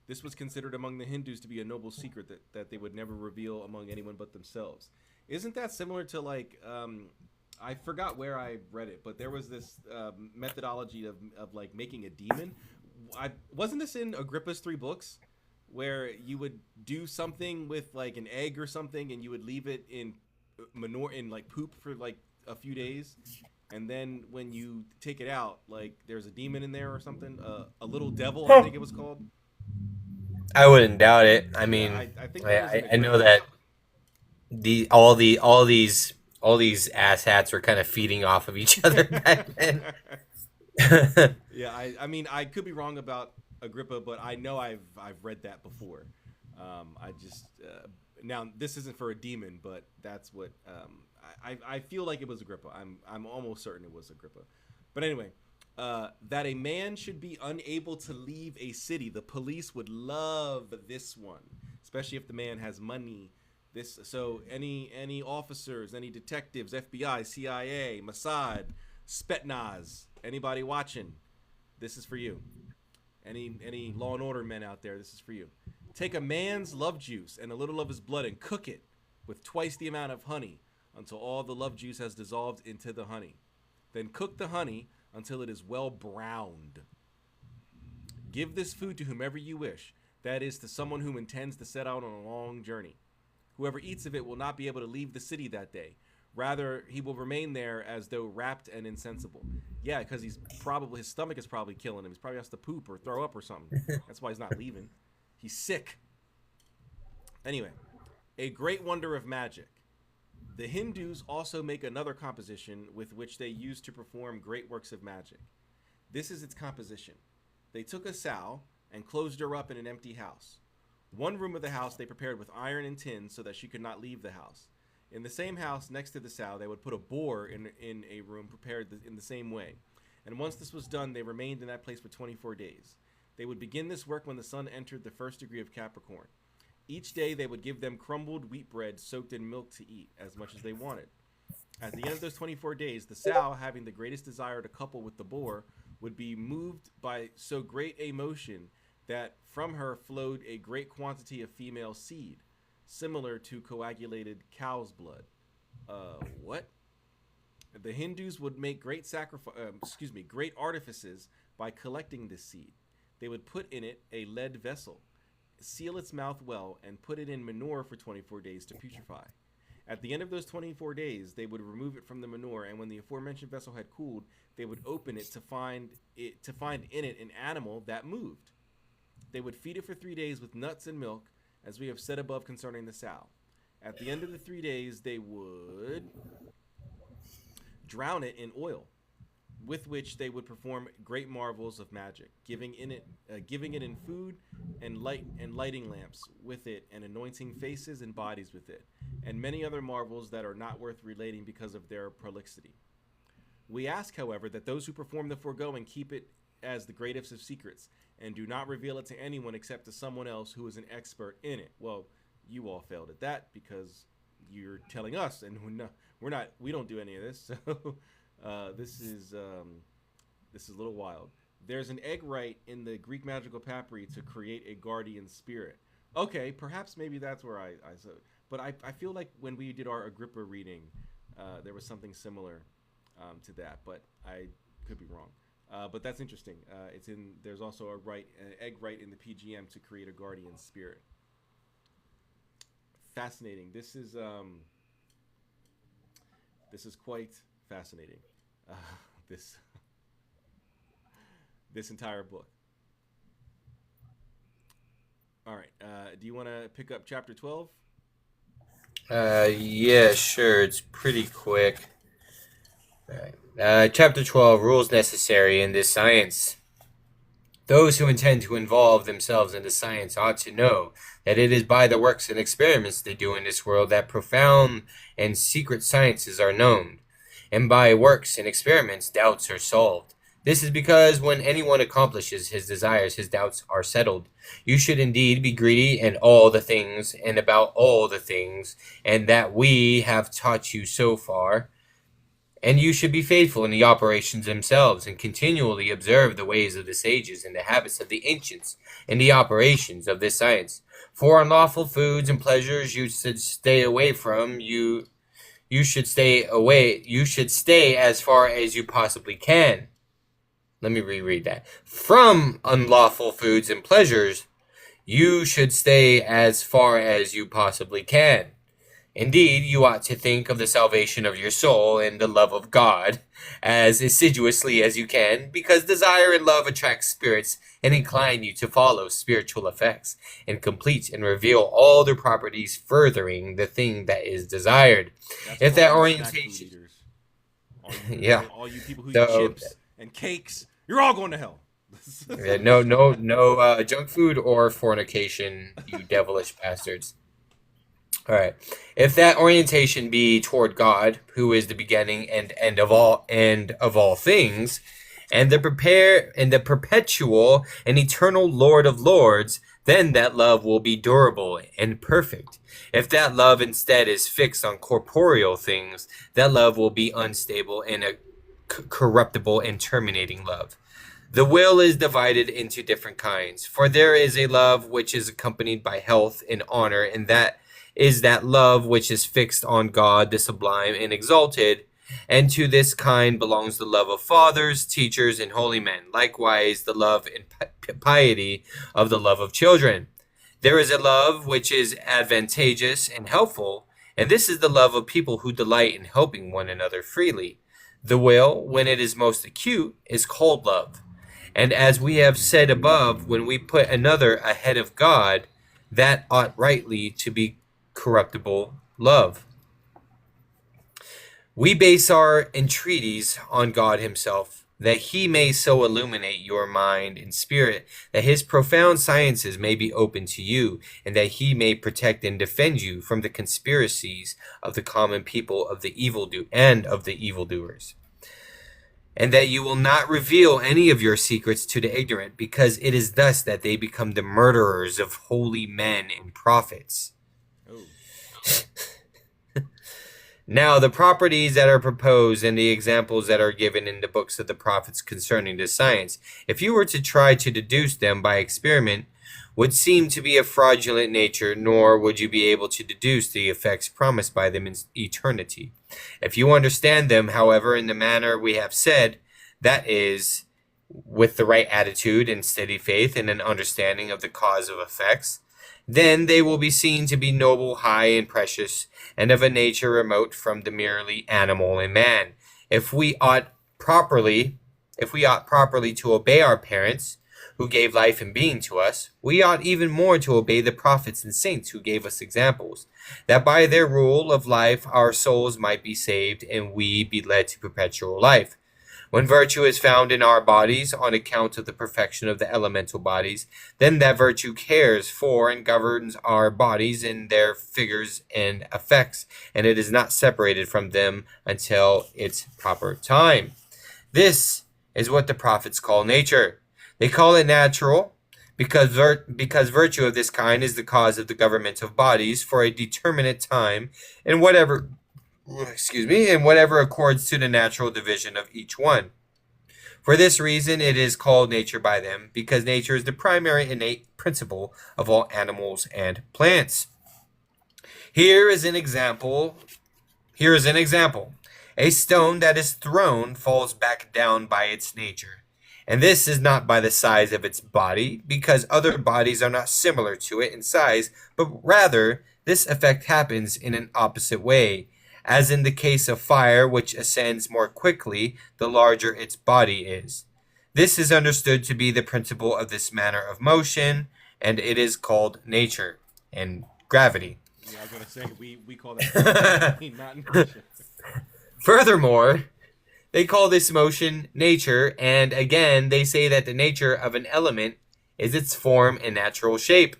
This was considered among the Hindus to be a noble secret that they would never reveal among anyone but themselves. Isn't that similar to, like, I forgot where I read it, but there was this methodology of like making a demon. Wasn't this in Agrippa's 3 books, where you would do something with like an egg or something, and you would leave it in manure, in like poop, for like a few days, and then when you take it out, like there's a demon in there or something, a little devil, I think it was called. I wouldn't doubt it. I mean, Yeah, I think that was I know that all these asshats were kind of feeding off of each other back then. Yeah, I mean, I could be wrong about Agrippa, but I know I've read that before. I just now this isn't for a demon, but that's what I feel like it was Agrippa. I'm almost certain it was Agrippa. But anyway, that a man should be unable to leave a city. The police would love this one, especially if the man has money. So any officers, any detectives, FBI, CIA, Mossad, Spetsnaz, anybody watching, this is for you. Any Law and Order men out there, this is for you. Take a man's love juice and a little of his blood and cook it with twice the amount of honey until all the love juice has dissolved into the honey. Then cook the honey until it is well browned. Give this food to whomever you wish, that is, to someone who intends to set out on a long journey. Whoever eats of it will not be able to leave the city that day. Rather, he will remain there as though wrapped and insensible. Yeah, because his stomach is probably killing him. He's probably has to poop or throw up or something. That's why he's not leaving. He's sick. Anyway, a great wonder of magic. The Hindus also make another composition with which they use to perform great works of magic. This is its composition. They took a sow and closed her up in an empty house. One room of the house they prepared with iron and tin so that she could not leave the house. In the same house next to the sow, they would put a boar in a room prepared in the same way. And once this was done, they remained in that place for 24 days. They would begin this work when the sun entered the first degree of Capricorn. Each day they would give them crumbled wheat bread soaked in milk to eat, as much as they wanted. At the end of those 24 days, the sow, having the greatest desire to couple with the boar, would be moved by so great a motion that from her flowed a great quantity of female seed, similar to coagulated cow's blood. What? The Hindus would make great artifices by collecting this seed. They would put in it a lead vessel, seal its mouth well, and put it in manure for 24 days to putrefy. At the end of those 24 days, they would remove it from the manure, and when the aforementioned vessel had cooled, they would open it to find in it an animal that moved. They would feed it for 3 days with nuts and milk, as we have said above concerning the sow. At the end of the 3 days, they would drown it in oil, with which they would perform great marvels of magic, giving it in food and lighting lamps with it, and anointing faces and bodies with it, and many other marvels that are not worth relating because of their prolixity. We ask, however, that those who perform the foregoing keep it as the greatest of secrets, and do not reveal it to anyone except to someone else who is an expert in it. Well, you all failed at that because you're telling us, and we don't do any of this. So this is a little wild. There's an egg rite in the Greek magical papyri to create a guardian spirit. Okay, perhaps maybe that's where I saw. But I feel like when we did our Agrippa reading, there was something similar to that, but I could be wrong. But that's interesting. There's also an egg rite in the PGM to create a guardian spirit. Fascinating. This is quite fascinating. This entire book. All right. Do you want to pick up chapter 12? Yeah, sure. It's pretty quick. All right. Chapter 12, Rules Necessary in this Science. Those who intend to involve themselves in the science ought to know that it is by the works and experiments they do in this world that profound and secret sciences are known, and by works and experiments doubts are solved. This is because when anyone accomplishes his desires, his doubts are settled. You should indeed be greedy in all the things and about all the things, and that we have taught you so far. And you should be faithful in the operations themselves, and continually observe the ways of the sages and the habits of the ancients in the operations of this science. For unlawful foods and pleasures you should stay away from. You should stay away. You should stay as far as you possibly can. Let me reread that. From unlawful foods and pleasures, you should stay as far as you possibly can. Indeed, you ought to think of the salvation of your soul and the love of God as assiduously as you can, because desire and love attract spirits and incline you to follow spiritual effects, and complete and reveal all their properties furthering the thing that is desired. If that orientation... Yeah. All you people who eat chips and cakes, you're all going to hell. Yeah, no junk food or fornication, you devilish bastards. All right. If that orientation be toward God, who is the beginning and end of all things, and the perpetual and eternal Lord of Lords, then that love will be durable and perfect. If that love instead is fixed on corporeal things, that love will be unstable and a corruptible and terminating love. The will is divided into different kinds, for there is a love which is accompanied by health and honor, and that is that love which is fixed on God, the sublime and exalted, and to this kind belongs the love of fathers, teachers, and holy men, likewise the love and piety of the love of children. There is a love which is advantageous and helpful, and this is the love of people who delight in helping one another freely. The will, when it is most acute, is called love. And as we have said above, when we put another ahead of God, that ought rightly to be corruptible love. We base our entreaties on God himself, that he may so illuminate your mind and spirit that his profound sciences may be open to you, and that he may protect and defend you from the conspiracies of the common people of the evildoers. And that you will not reveal any of your secrets to the ignorant, because it is thus that they become the murderers of holy men and prophets. Now, the properties that are proposed and the examples that are given in the books of the prophets concerning this science, if you were to try to deduce them by experiment, would seem to be of fraudulent nature, nor would you be able to deduce the effects promised by them in eternity. If you understand them, however, in the manner we have said, that is, with the right attitude and steady faith and an understanding of the cause of effects, Then they will be seen to be noble, high, and precious, and of a nature remote from the merely animal in man. If we ought properly to obey our parents, who gave life and being to us, we ought even more to obey the prophets and saints who gave us examples, that by their rule of life our souls might be saved and we be led to perpetual life. When virtue is found in our bodies on account of the perfection of the elemental bodies, then that virtue cares for and governs our bodies in their figures and effects, and it is not separated from them until its proper time. This is what the prophets call nature. They call it natural because virtue of this kind is the cause of the government of bodies for a determinate time in whatever accords to the natural division of each one. For this reason it is called nature by them, because nature is the primary innate principle of all animals and plants. Here is an example. A stone that is thrown falls back down by its nature. And this is not by the size of its body, because other bodies are not similar to it in size, but rather this effect happens in an opposite way, as in the case of fire, which ascends more quickly the larger its body is. This is understood to be the principle of this manner of motion, and it is called nature and gravity. Yeah, I was going to say, we call that not nature. Furthermore, they call this motion nature, and again, they say that the nature of an element is its form and natural shape.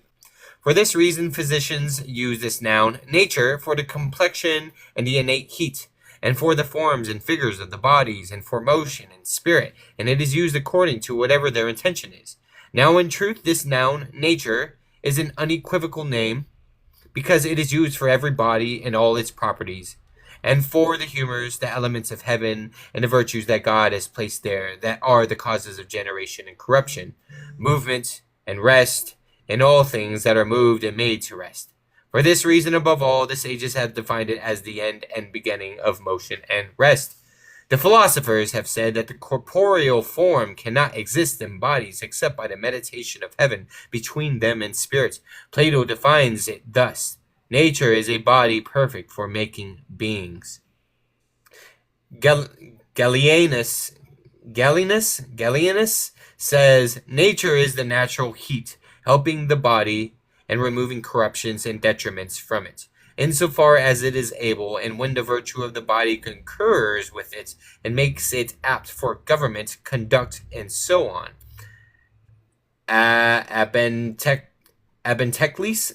For this reason, physicians use this noun, nature, for the complexion and the innate heat, and for the forms and figures of the bodies, and for motion and spirit, and it is used according to whatever their intention is. Now, in truth, this noun, nature, is an unequivocal name, because it is used for every body and all its properties, and for the humors, the elements of heaven, and the virtues that God has placed there, that are the causes of generation and corruption, movement and rest, and all things that are moved and made to rest. For this reason, above all, the sages have defined it as the end and beginning of motion and rest. The philosophers have said that the corporeal form cannot exist in bodies except by the meditation of heaven between them and spirits. Plato defines it thus: nature is a body perfect for making beings. Gallienus says nature is the natural heat, helping the body and removing corruptions and detriments from it, insofar as it is able, and when the virtue of the body concurs with it and makes it apt for government, conduct, and so on. Abentecles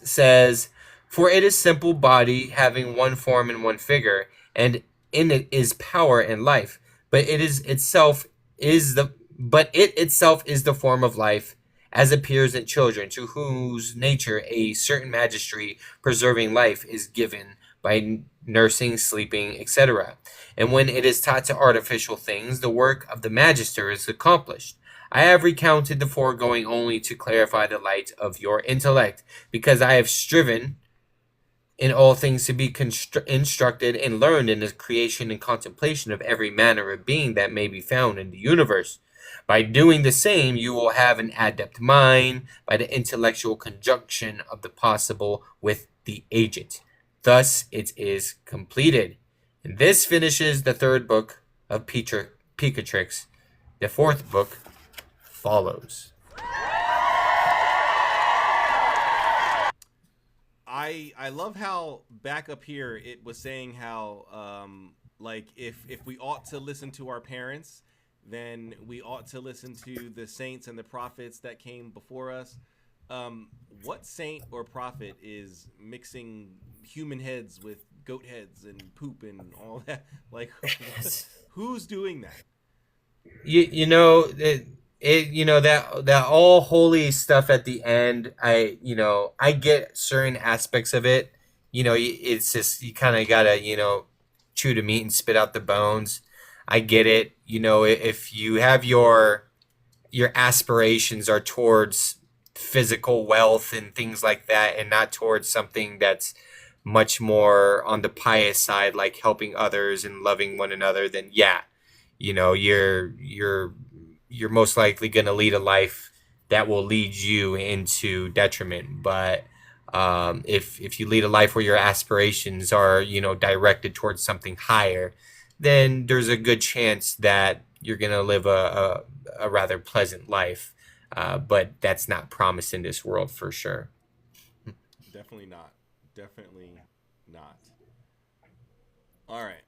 says, for it is simple body, having one form and one figure, and in it is power and life, but it itself is the form of life, as appears in children, to whose nature a certain mastery preserving life is given by nursing, sleeping, etc. And when it is taught to artificial things, the work of the magister is accomplished. I have recounted the foregoing only to clarify the light of your intellect, because I have striven in all things to be instructed and learned in the creation and contemplation of every manner of being that may be found in the universe. By doing the same, you will have an adept mind by the intellectual conjunction of the possible with the agent. Thus it is completed. And this finishes the third book of Picatrix. The fourth book follows. I love how back up here it was saying how like if we ought to listen to our parents, then we ought to listen to the saints and the prophets that came before us. What saint or prophet is mixing human heads with goat heads and poop and all that? Like, who's doing that? That all holy stuff at the end. I get certain aspects of it. It's just you kind of gotta chew the meat and spit out the bones. I get it. If you have your aspirations are towards physical wealth and things like that, and not towards something that's much more on the pious side, like helping others and loving one another, then yeah, you're most likely going to lead a life that will lead you into detriment. But If you lead a life where your aspirations are, directed towards something higher, then there's a good chance that you're going to live a rather pleasant life. But that's not promised in this world for sure. Definitely not. Definitely not. All right.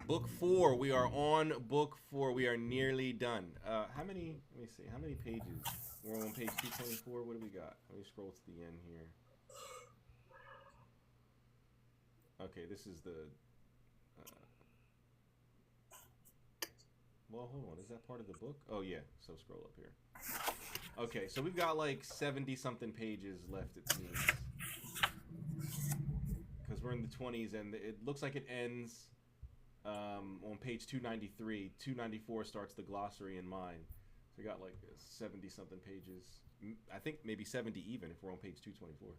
Book 4. We are on book 4. We are nearly done. How many? Let me see. How many pages? We're on page 224. What do we got? Let me scroll to the end here. Okay, this is the. Well, hold on. Is that part of the book? Oh yeah. So scroll up here. Okay, so we've got like 70 something pages left. It seems. Because we're in the 20s, and it looks like it ends on page 293. 294 starts the glossary in mine. So we got like 70 something pages. I think maybe 70 even if we're on page 224.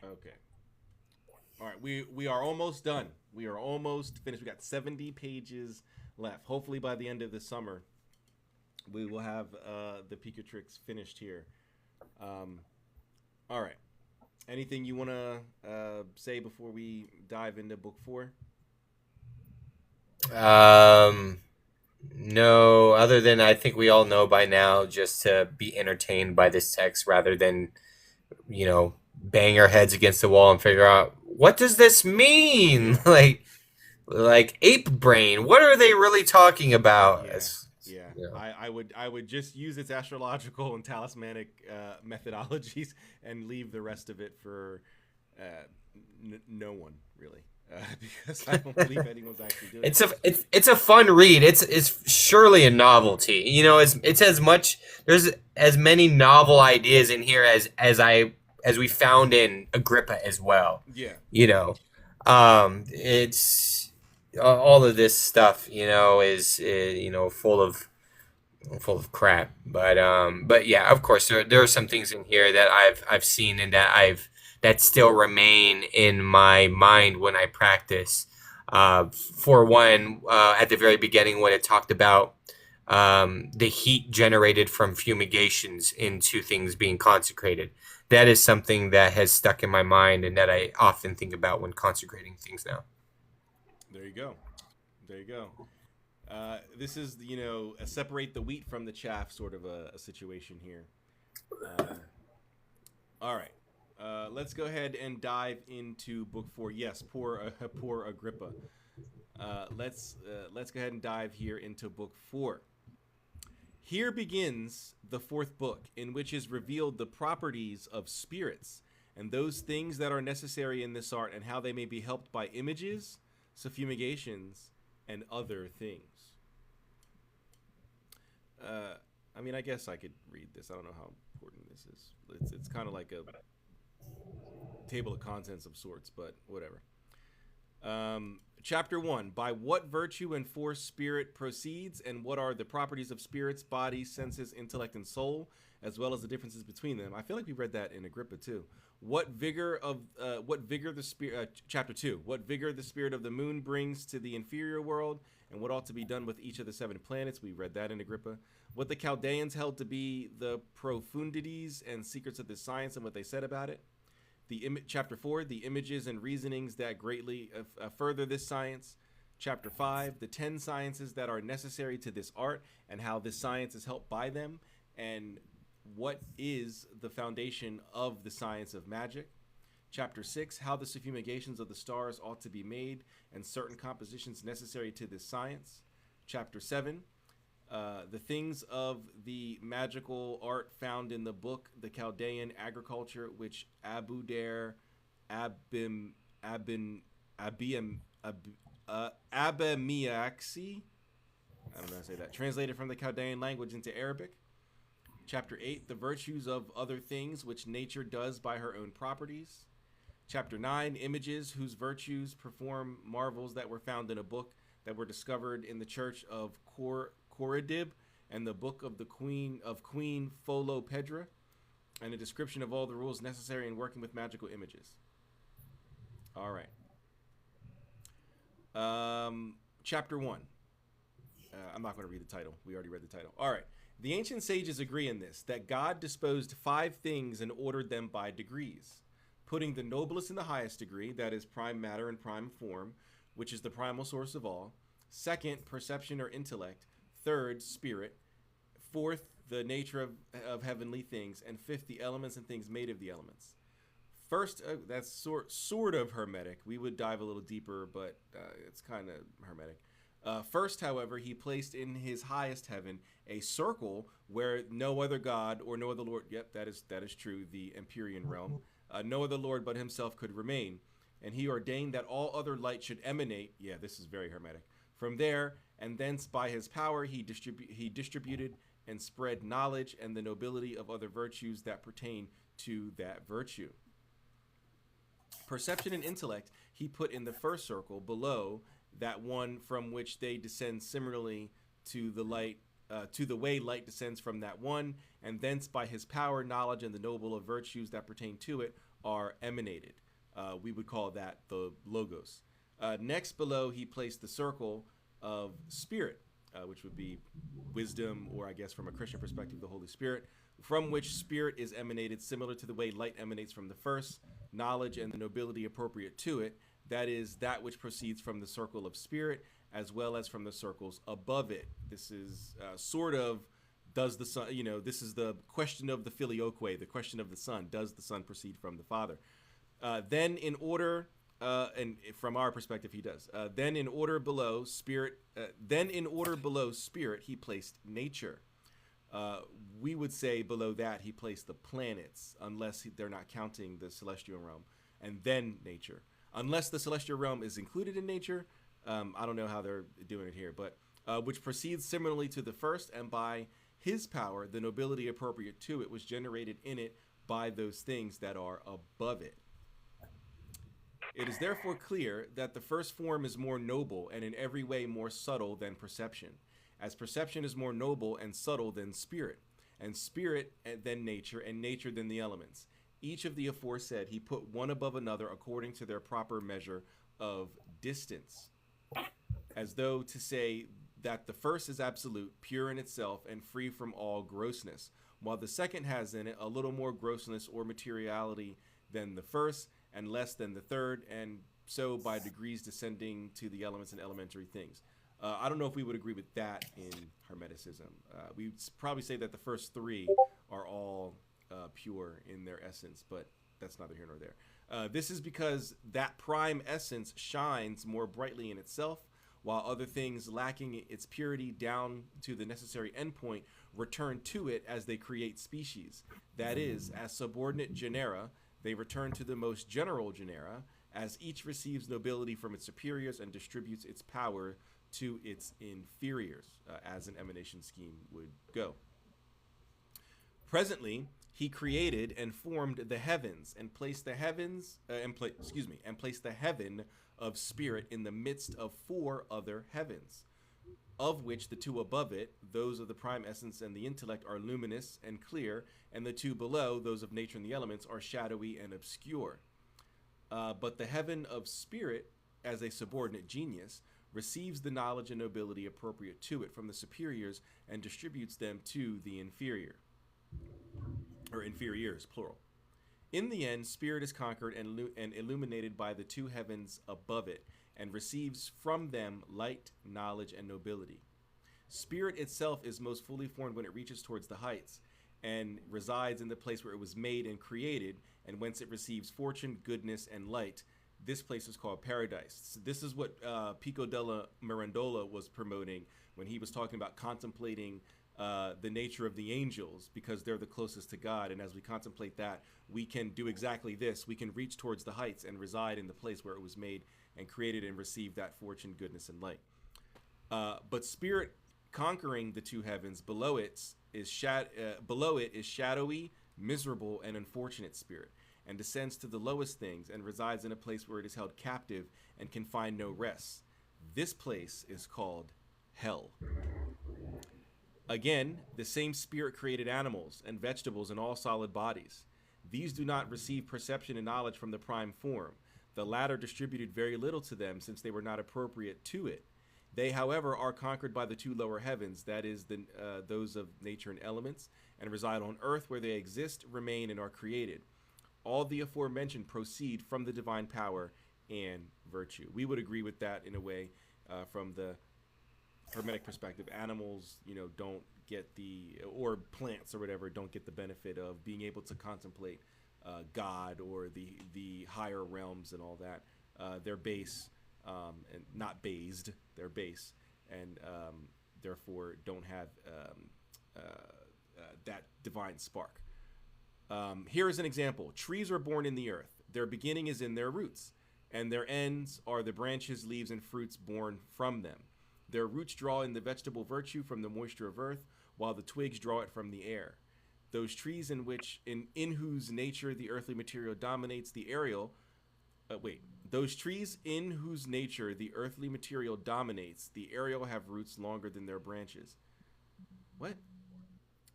Okay. All right, we are almost done. We are almost finished. We got 70 pages left. Hopefully by the end of the summer, we will have the Picatrix finished here. All right. Anything you want to say before we dive into book 4? No, other than I think we all know by now, just to be entertained by this text rather than, bang our heads against the wall and figure out what does this mean? like ape brain. What are they really talking about? Yeah. I would just use its astrological and talismanic methodologies and leave the rest of it for no one really. Because I don't believe anyone's actually doing it. It's a fun read. It's surely a novelty. It's as much, there's as many novel ideas in here as we found in Agrippa as well. Yeah. It's all of this stuff, is full of crap. But yeah, of course there are some things in here that I've seen and that still remain in my mind when I practice. For one, at the very beginning when it talked about the heat generated from fumigations into things being consecrated. That is something that has stuck in my mind and that I often think about when consecrating things now. There you go. This is, a separate the wheat from the chaff sort of a situation here. All right. Let's go ahead and dive into book 4. Yes, poor Agrippa. Let's go ahead and dive here into book 4. Here begins the 4th book, in which is revealed the properties of spirits and those things that are necessary in this art and how they may be helped by images, suffumigations, and other things. I guess I could read this. I don't know how important this is. It's kind of like a table of contents of sorts, but whatever. Chapter 1. By what virtue and force spirit proceeds, and what are the properties of spirits, body, senses, intellect, and soul, as well as the differences between them. I feel like we read that in Agrippa too. Chapter 2. What vigor the spirit of the moon brings to the inferior world, and what ought to be done with each of the 7 planets. We read that in Agrippa. What the Chaldeans held to be the profundities and secrets of this science, and what they said about it. Chapter 4, the images and reasonings that greatly further this science. Chapter 5, the 10 sciences that are necessary to this art and how this science is helped by them, and what is the foundation of the science of magic. Chapter 6, how the suffumigations of the stars ought to be made and certain compositions necessary to this science. Chapter 7, the things of the magical art found in the book, The Chaldean Agriculture, which Abimeaxi, I don't know how to say that, translated from the Chaldean language into Arabic. Chapter 8, the virtues of other things which nature does by her own properties. Chapter 9, images whose virtues perform marvels that were found in a book that were discovered in the church of Corridib and the book of the Queen Folopedra, and a description of all the rules necessary in working with magical images. All right. chapter 1. I'm not going to read the title. We already read the title. All right. The ancient sages agree in this, that God disposed 5 things and ordered them by degrees, putting the noblest in the highest degree, that is prime matter and prime form, which is the primal source of all. Second, perception or intellect. Third, spirit. Fourth, the nature of heavenly things. And fifth, the elements and things made of the elements. First, that's sort of hermetic. We would dive a little deeper, but it's kind of hermetic. First, however, he placed in his highest heaven a circle where no other god or no other lord, yep, that is true, the Empyrean realm, no other lord but himself could remain. And he ordained that all other light should emanate, yeah, this is very hermetic, from there, and thence by his power he distributed and spread knowledge and the nobility of other virtues that pertain to that virtue. Perception and intellect he put in the first circle below that one from which they descend similarly to the light, to the way light descends from that one, and thence by his power, knowledge, and the noble of virtues that pertain to it are emanated. We would call that the logos. Next below he placed the circle of spirit, which would be wisdom, or I guess from a Christian perspective, the Holy Spirit, from which spirit is emanated similar to the way light emanates from the first, knowledge and the nobility appropriate to it, that is that which proceeds from the circle of spirit as well as from the circles above it. This is sort of, does the son, this is the question of the filioque, the question of the son. Does the son proceed from the father? Then in order, and from our perspective, he does. Then in order below spirit, he placed nature. We would say below that he placed the planets, unless they're not counting the celestial realm, and then nature. Unless the celestial realm is included in nature, I don't know how they're doing it here, but which proceeds similarly to the first, and by his power, the nobility appropriate to it was generated in it by those things that are above it. It is therefore clear that the first form is more noble and in every way more subtle than perception, as perception is more noble and subtle than spirit, and spirit than nature, and nature than the elements. Each of the aforesaid he put one above another according to their proper measure of distance, as though to say that the first is absolute, pure in itself, and free from all grossness, while the second has in it a little more grossness or materiality than the first, and less than the third, and so by degrees descending to the elements and elementary things. I don't know if we would agree with that in Hermeticism. We'd probably say that the first 3 are all pure in their essence, but that's neither here nor there. This is because that prime essence shines more brightly in itself, while other things lacking its purity down to the necessary endpoint return to it as they create species. That is, as subordinate genera, they return to the most general genera, as each receives nobility from its superiors and distributes its power to its inferiors, as an emanation scheme would go. Presently, he created and formed the heavens and placed the heavens, and placed the heaven of spirit in the midst of 4 other heavens, of which the 2 above it, those of the prime essence and the intellect, are luminous and clear, and the 2 below, those of nature and the elements, are shadowy and obscure. But the heaven of spirit, as a subordinate genius, receives the knowledge and nobility appropriate to it from the superiors and distributes them to the inferior, or inferiors, plural. In the end, spirit is conquered and illuminated by the 2 heavens above it, and receives from them light, knowledge, and nobility. Spirit itself is most fully formed when it reaches towards the heights, and resides in the place where it was made and created, and whence it receives fortune, goodness, and light. This place is called paradise. So this is what Pico della Mirandola was promoting when he was talking about contemplating the nature of the angels, because they're the closest to God. And as we contemplate that, we can do exactly this. We can reach towards the heights and reside in the place where it was made and created and receive that fortune, goodness, and light. But spirit conquering the 2 heavens below it is shadowy, miserable, and unfortunate spirit, and descends to the lowest things and resides in a place where it is held captive and can find no rest. This place is called hell. Again, the same spirit created animals and vegetables and all solid bodies. These do not receive perception and knowledge from the prime form. The latter distributed very little to them, since they were not appropriate to it. They, however, are conquered by the two lower heavens, that is, those of nature and elements, and reside on earth, where they exist, remain, and are created. All the aforementioned proceed from the divine power and virtue. We would agree with that in a way, from the Hermetic perspective. Animals, don't get or plants or whatever, don't get the benefit of being able to contemplate God or the higher realms and all that. They're base, and not based. They're base, and therefore don't have that divine spark. Here is an example. Trees are born in the earth. Their beginning is in their roots, and their ends are the branches, leaves, and fruits born from them. Their roots draw in the vegetable virtue from the moisture of earth, while the twigs draw it from the air. Those trees in whose nature the earthly material dominates the aerial. Those trees in whose nature the earthly material dominates the aerial have roots longer than their branches. What?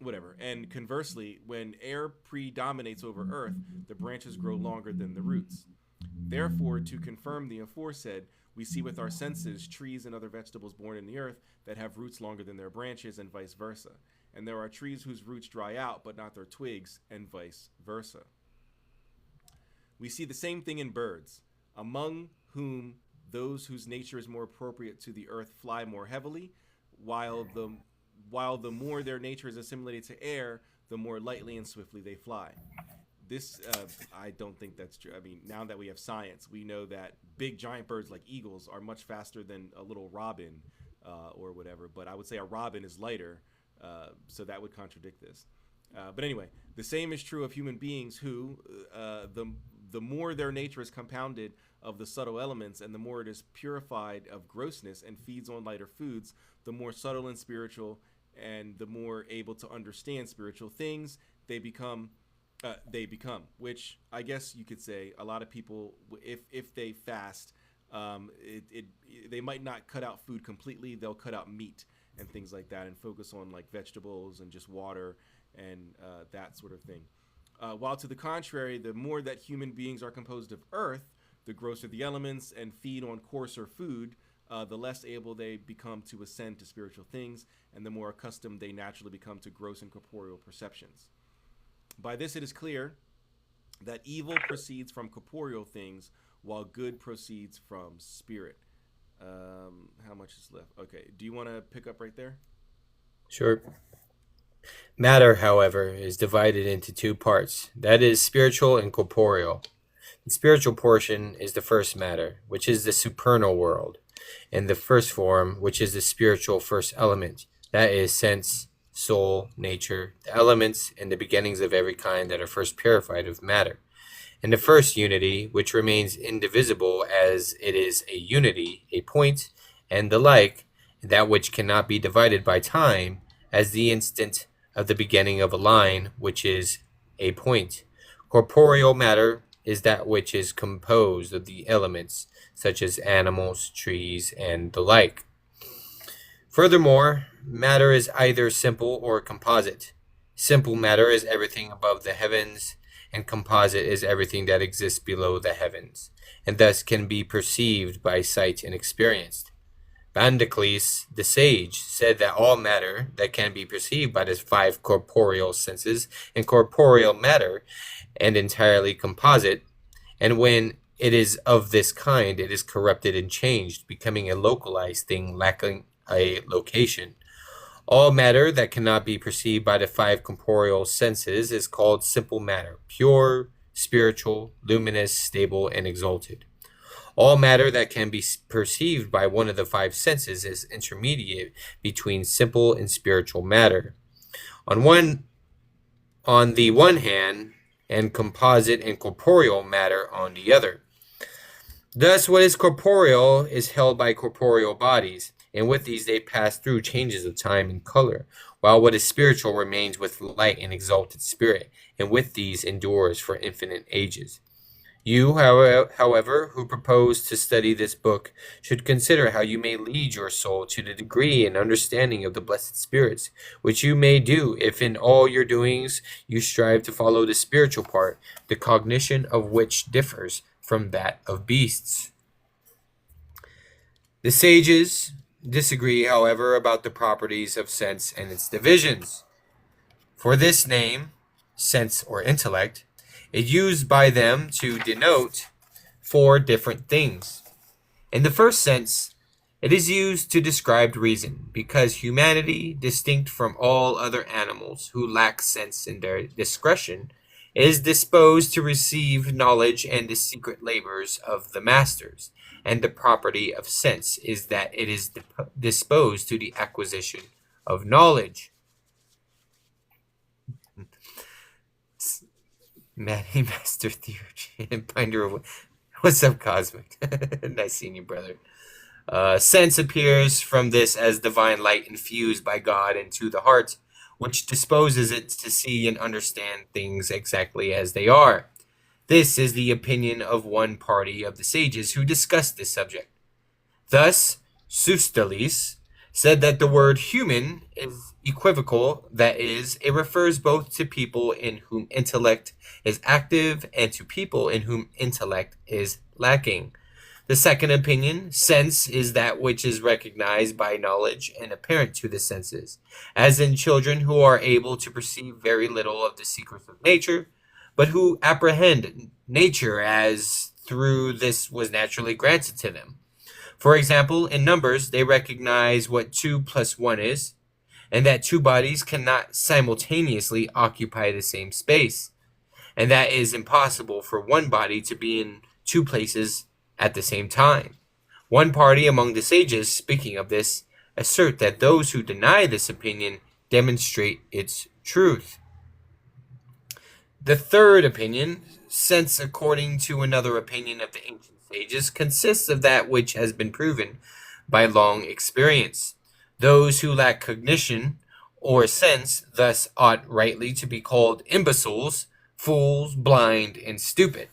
Whatever. And conversely, when air predominates over earth, the branches grow longer than the roots. Therefore, to confirm the aforesaid, we see with our senses trees and other vegetables born in the earth that have roots longer than their branches, and vice versa. And there are trees whose roots dry out, but not their twigs, and vice versa. We see the same thing in birds, among whom those whose nature is more appropriate to the earth fly more heavily, while the more their nature is assimilated to air, the more lightly and swiftly they fly. This, I don't think that's true. I mean, now that we have science, we know that big giant birds like eagles are much faster than a little robin or whatever. But I would say a robin is lighter, so that would contradict this. But anyway, the same is true of human beings who, the more their nature is compounded of the subtle elements, and the more it is purified of grossness and feeds on lighter foods, the more subtle and spiritual, and the more able to understand spiritual things they become, which I guess you could say a lot of people, if they fast, they might not cut out food completely. They'll cut out meat and things like that and focus on like vegetables and just water and that sort of thing. While to the contrary, the more that human beings are composed of earth, the grosser the elements and feed on coarser food, the less able they become to ascend to spiritual things, and the more accustomed they naturally become to gross and corporeal perceptions. By this it is clear that evil proceeds from corporeal things, while good proceeds from spirit. How much is left? Okay, do you want to pick up right there? Sure. Matter, however, is divided into two parts, that is, spiritual and corporeal. The spiritual portion is the first matter, which is the supernal world, and the first form, which is the spiritual first element, that is, sense, soul, nature, the elements and the beginnings of every kind that are first purified of matter. And the first unity, which remains indivisible as it is a unity, a point, and the like, that which cannot be divided by time, as the instant of the beginning of a line, which is a point. Corporeal matter is that which is composed of the elements, such as animals, trees, and the like. Furthermore, matter is either simple or composite. Simple matter is everything above the heavens, and composite is everything that exists below the heavens, and thus can be perceived by sight and experienced. Bandacles, the sage, said that all matter that can be perceived by the five corporeal senses and corporeal matter, and entirely composite, and when it is of this kind, it is corrupted and changed, becoming a localized thing lacking a location. All matter that cannot be perceived by the five corporeal senses is called simple matter, pure, spiritual, luminous, stable, and exalted. All matter that can be perceived by one of the five senses is intermediate between simple and spiritual matter. On the one hand, and composite and corporeal matter on the other. Thus, what is corporeal is held by corporeal bodies, and with these they pass through changes of time and color, while what is spiritual remains with light and exalted spirit, and with these endures for infinite ages. You, however, who propose to study this book, should consider how you may lead your soul to the degree and understanding of the blessed spirits, which you may do if in all your doings you strive to follow the spiritual part, the cognition of which differs from that of beasts. The sages disagree, however, about the properties of sense and its divisions. For this name, sense or intellect, is used by them to denote four different things. In the first sense, it is used to describe reason, because humanity, distinct from all other animals who lack sense in their discretion, is disposed to receive knowledge and the secret labors of the masters, and the property of sense is that it is disposed to the acquisition of knowledge. Manny Master Theurgy and Binder of... What's up, Cosmic? Nice seeing you, brother. Sense appears from this as divine light infused by God into the heart, which disposes it to see and understand things exactly as they are. This is the opinion of one party of the sages who discussed this subject. Thus, Sustalis said that the word human is equivocal, that is, it refers both to people in whom intellect is active and to people in whom intellect is lacking. The second opinion, sense, is that which is recognized by knowledge and apparent to the senses, as in children who are able to perceive very little of the secrets of nature, but who apprehend nature as through this was naturally granted to them. For example, in numbers, they recognize what 2 plus 1 is, and that two bodies cannot simultaneously occupy the same space, and that it is impossible for one body to be in two places at the same time. One party among the sages, speaking of this, assert that those who deny this opinion demonstrate its truth. The third opinion, sense according to another opinion of the ancient sages, consists of that which has been proven by long experience. Those who lack cognition or sense thus ought rightly to be called imbeciles, fools, blind, and stupid.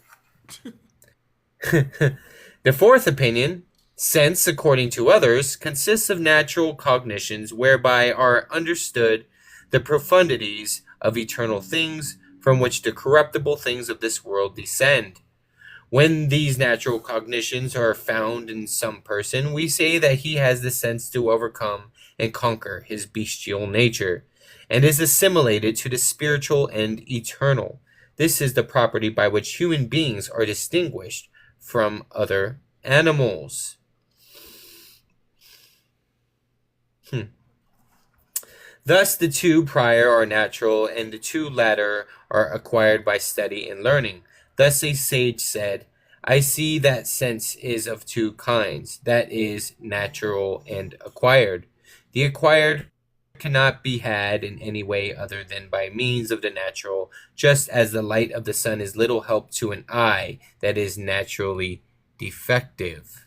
The fourth opinion, sense according to others, consists of natural cognitions whereby are understood the profundities of eternal things from which the corruptible things of this world descend. When these natural cognitions are found in some person, we say that he has the sense to overcome and conquer his bestial nature, and is assimilated to the spiritual and eternal. This is the property by which human beings are distinguished from other animals. Thus the two prior are natural, and the two latter are acquired by study and learning. Thus a sage said, I see that sense is of two kinds, that is, natural and acquired. The acquired cannot be had in any way other than by means of the natural, just as the light of the sun is little help to an eye that is naturally defective.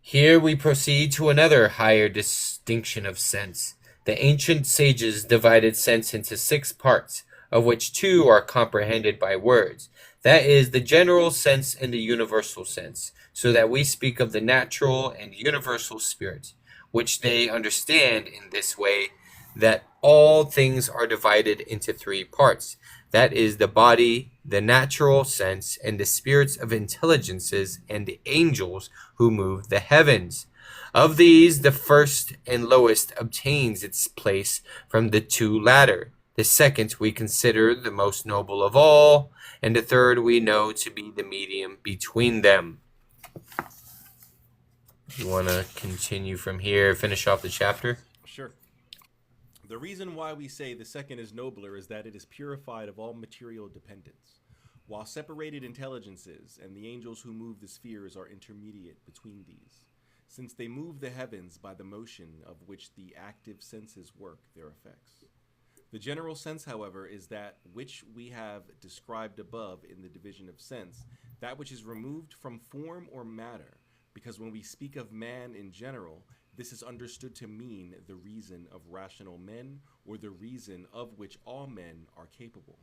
Here we proceed to another higher distinction of sense. The ancient sages divided sense into 6 parts, of which 2 are comprehended by words. That is, the general sense and the universal sense, so that we speak of the natural and universal spirit, which they understand in this way, that all things are divided into 3 parts. That is, the body, the natural sense, and the spirits of intelligences and the angels who move the heavens. Of these, the first and lowest obtains its place from the 2 latter. The second we consider the most noble of all, and the third we know to be the medium between them. You want to continue from here, finish off the chapter? Sure. The reason why we say the second is nobler is that it is purified of all material dependence, while separated intelligences and the angels who move the spheres are intermediate between these, since they move the heavens by the motion of which the active senses work their effects. The general sense, however, is that which we have described above in the division of sense, that which is removed from form or matter, because when we speak of man in general, this is understood to mean the reason of rational men, or the reason of which all men are capable,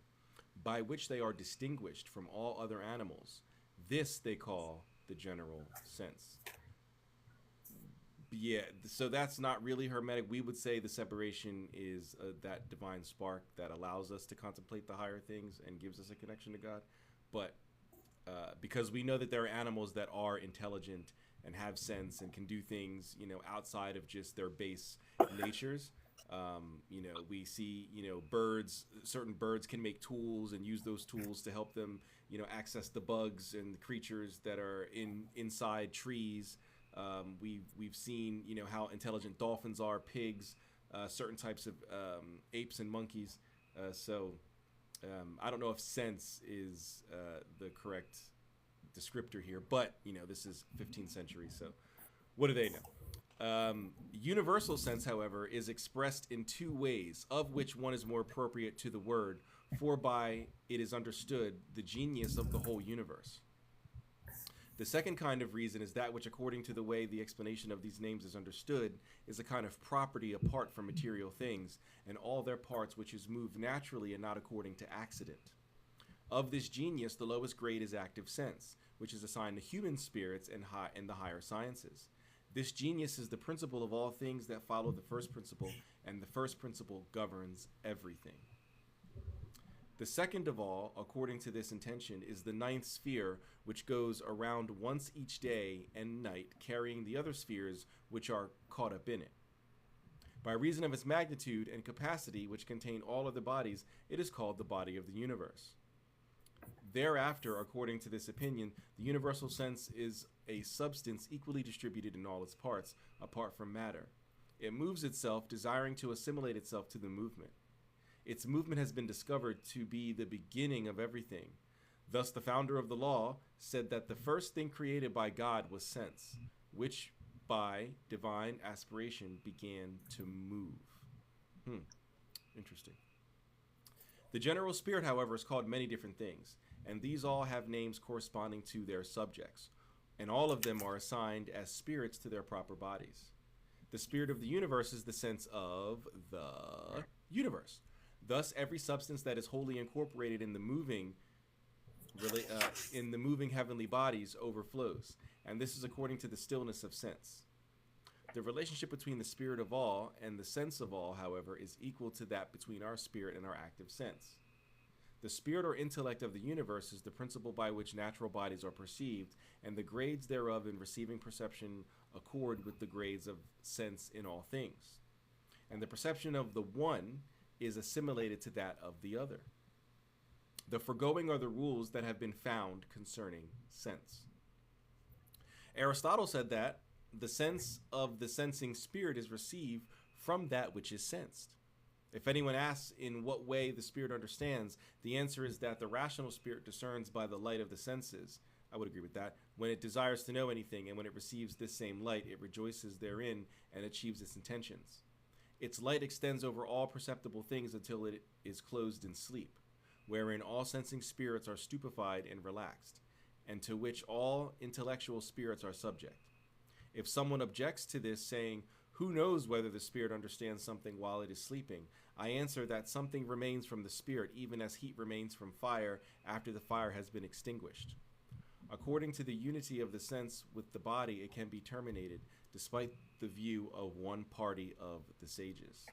by which they are distinguished from all other animals. This they call the general sense. Yeah, so that's not really hermetic. We would say the separation is that divine spark that allows us to contemplate the higher things and gives us a connection to God. But because we know that there are animals that are intelligent and have sense and can do things, outside of just their base natures. We see, birds, certain birds can make tools and use those tools to help them, access the bugs and the creatures that are inside trees. We've seen, how intelligent dolphins are, pigs, certain types of apes and monkeys. I don't know if sense is the correct descriptor here, but this is 15th century, so what do they know? Universal sense, however, is expressed in two ways, of which one is more appropriate to the word, for by it is understood the genius of the whole universe. The second kind of reason is that which, according to the way the explanation of these names is understood, is a kind of property apart from material things, and all their parts, which is moved naturally and not according to accident. Of this genius, the lowest grade is active sense, which is assigned to human spirits and the higher sciences. This genius is the principle of all things that follow the first principle, and the first principle governs everything. The second of all, according to this intention, is the ninth sphere, which goes around once each day and night, carrying the other spheres which are caught up in it. By reason of its magnitude and capacity, which contain all other bodies, it is called the body of the universe. Thereafter, according to this opinion, the universal sense is a substance equally distributed in all its parts, apart from matter. It moves itself, desiring to assimilate itself to the movement. Its movement has been discovered to be the beginning of everything. Thus, the founder of the law said that the first thing created by God was sense, which by divine aspiration began to move. Interesting. The general spirit, however, is called many different things, and these all have names corresponding to their subjects, and all of them are assigned as spirits to their proper bodies. The spirit of the universe is the sense of the universe. Thus, every substance that is wholly incorporated in the moving heavenly bodies overflows, and this is according to the stillness of sense. The relationship between the spirit of all and the sense of all, however, is equal to that between our spirit and our active sense. The spirit or intellect of the universe is the principle by which natural bodies are perceived, and the grades thereof in receiving perception accord with the grades of sense in all things. And the perception of the one is assimilated to that of the other. The foregoing are the rules that have been found concerning sense. Aristotle said that the sense of the sensing spirit is received from that which is sensed. If anyone asks in what way the spirit understands, the answer is that the rational spirit discerns by the light of the senses. I would agree with that. When it desires to know anything, and when it receives this same light, it rejoices therein and achieves its intentions. Its light extends over all perceptible things until it is closed in sleep, wherein all sensing spirits are stupefied and relaxed, and to which all intellectual spirits are subject. If someone objects to this, saying, "Who knows whether the spirit understands something while it is sleeping?" I answer that something remains from the spirit, even as heat remains from fire after the fire has been extinguished. According to the unity of the sense with the body, it can be terminated, despite the view of one party of the sages.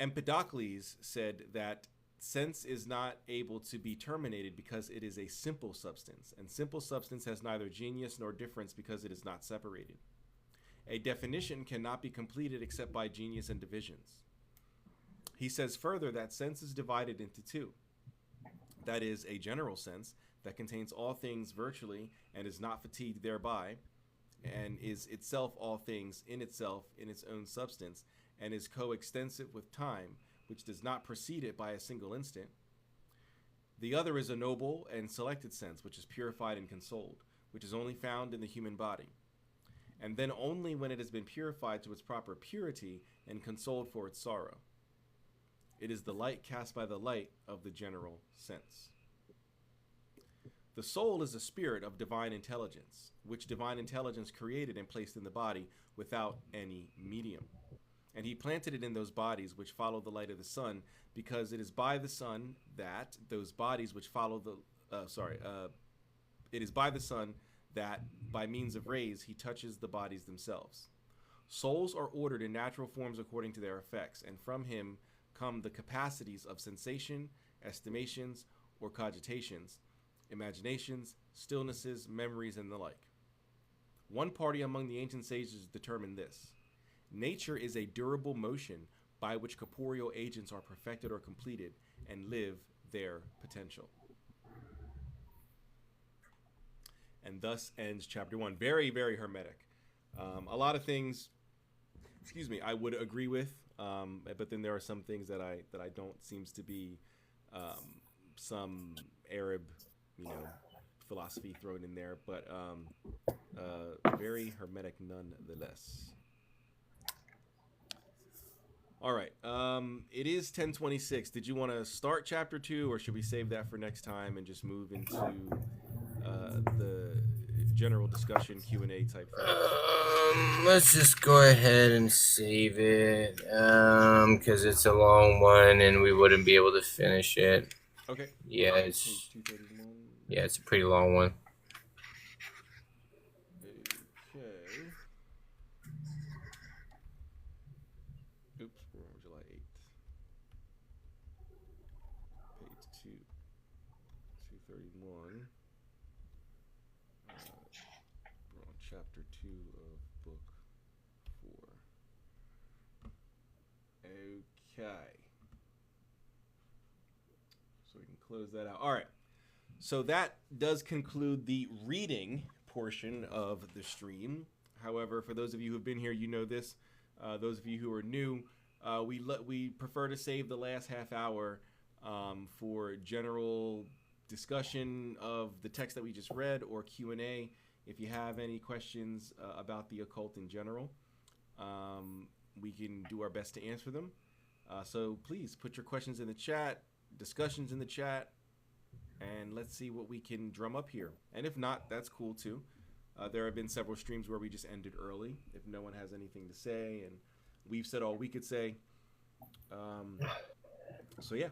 Empedocles said that sense is not able to be terminated because it is a simple substance, and simple substance has neither genius nor difference because it is not separated. A definition cannot be completed except by genius and divisions. He says further that sense is divided into two. That is, a general sense that contains all things virtually and is not fatigued thereby, and is itself all things in itself in its own substance, and is coextensive with time, which does not precede it by a single instant. The other is a noble and selected sense, which is purified and consoled, which is only found in the human body, and then only when it has been purified to its proper purity and consoled for its sorrow. It is the light cast by the light of the general sense. The soul is a spirit of divine intelligence, which divine intelligence created and placed in the body without any medium. And he planted it in those bodies which follow the light of the sun, because it is by the sun that those bodies which follow it is by the sun that, by means of rays, he touches the bodies themselves. Souls are ordered in natural forms according to their effects, and from him come the capacities of sensation estimations, or cogitations, imaginations, stillnesses, memories, and the like. One party among the ancient sages determined this: nature is a durable motion by which corporeal agents are perfected or completed and live their potential. And thus ends chapter 1. Very, very hermetic. A lot of things, I would agree with, but then there are some things that I don't. Seems to be some Arab, philosophy thrown in there, but very hermetic nonetheless. All right. It is 10:26. Did you want to start chapter 2, or should we save that for next time and just move into the general discussion Q&A type thing? Let's just go ahead and save it, because it's a long one and we wouldn't be able to finish it. Okay. Yeah, it's a pretty long one. Okay. Oops, we're on July 8th. Page 2, 231. We're on chapter 2 of book 4. Okay. So we can close that out. All right. So that does conclude the reading portion of the stream. However, for those of you who have been here, you know this. Those of you who are new, we prefer to save the last half hour for general discussion of the text that we just read, or Q&A. If you have any questions about the occult in general, we can do our best to answer them. So please put your questions in the chat, discussions in the chat, and let's see what we can drum up here. And if not, that's cool too. There have been several streams where we just ended early if no one has anything to say, and we've said all we could say. So yeah.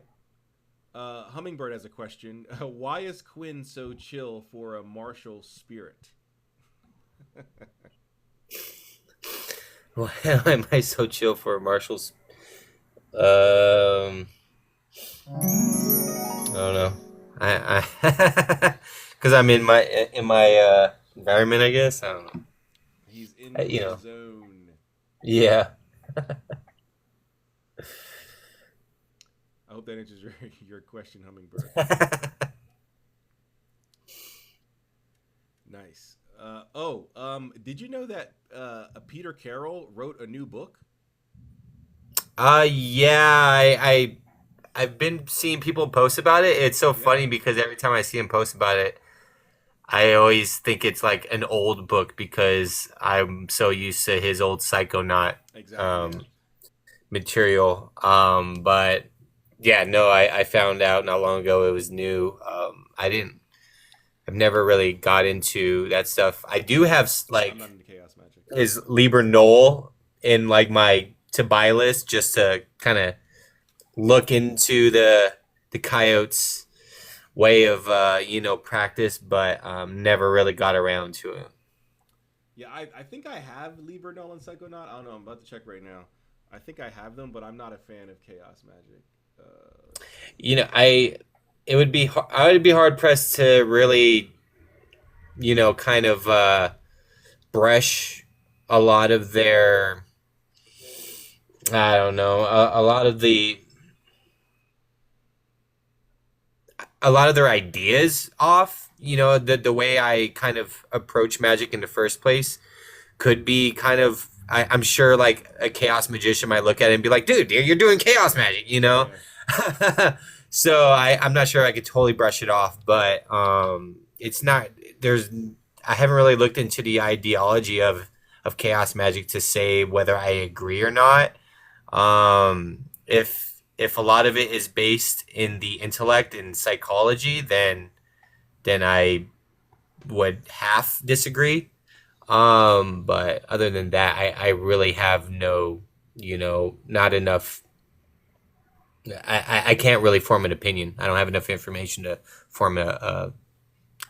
Hummingbird has a question. Why is Quinn so chill for a martial spirit? Why am I so chill for a martial I don't know. I because I'm in my environment, I guess. I don't know. He's in the zone. Yeah. I hope that answers your question, Hummingbird. Nice. Did you know that Peter Carroll wrote a new book? Yeah, I've been seeing people post about it. It's so funny because every time I see him post about it, I always think it's like an old book because I'm so used to his old Psychonaut material. But yeah, no, I found out not long ago it was new. I've never really got into that stuff. I do have I'm not into chaos magic. Is Lieber Knoll in like my to buy list just to kind of look into the coyotes way of practice, but never really got around to it. Yeah, I think I have Lieber Knoll and Psychonaut. I don't know. I'm about to check right now. I think I have them, but I'm not a fan of chaos magic. I would be hard pressed to really, kind of brush a lot of their, I don't know, a lot of their ideas off. The way I kind of approach magic in the first place could be kind of, I'm sure like a chaos magician might look at it and be like, dude, you're doing chaos magic, Yeah. So I'm not sure I could totally brush it off, but it's not, I haven't really looked into the ideology of chaos magic to say whether I agree or not. If a lot of it is based in the intellect and psychology, then I would half disagree. But other than that, I really have no, not enough. I can't really form an opinion. I don't have enough information to form a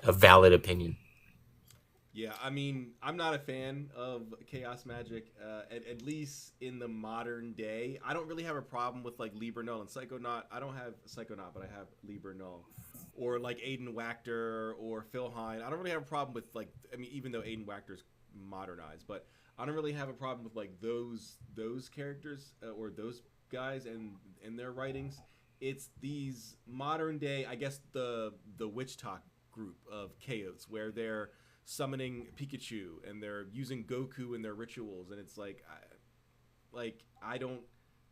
valid opinion. Yeah, I mean, I'm not a fan of chaos magic. At least in the modern day, I don't really have a problem with like Libra Null and Psychonaut. I don't have Psychonaut, but I have Libra Null, or like Aiden Wachter or Phil Hine. I don't really have a problem with like. I mean, even though Aiden Wachter's modernized, but I don't really have a problem with like those characters or those guys and their writings. It's these modern day, I guess the Witch Talk group of chaos where they're summoning Pikachu and they're using Goku in their rituals, and it's like, I don't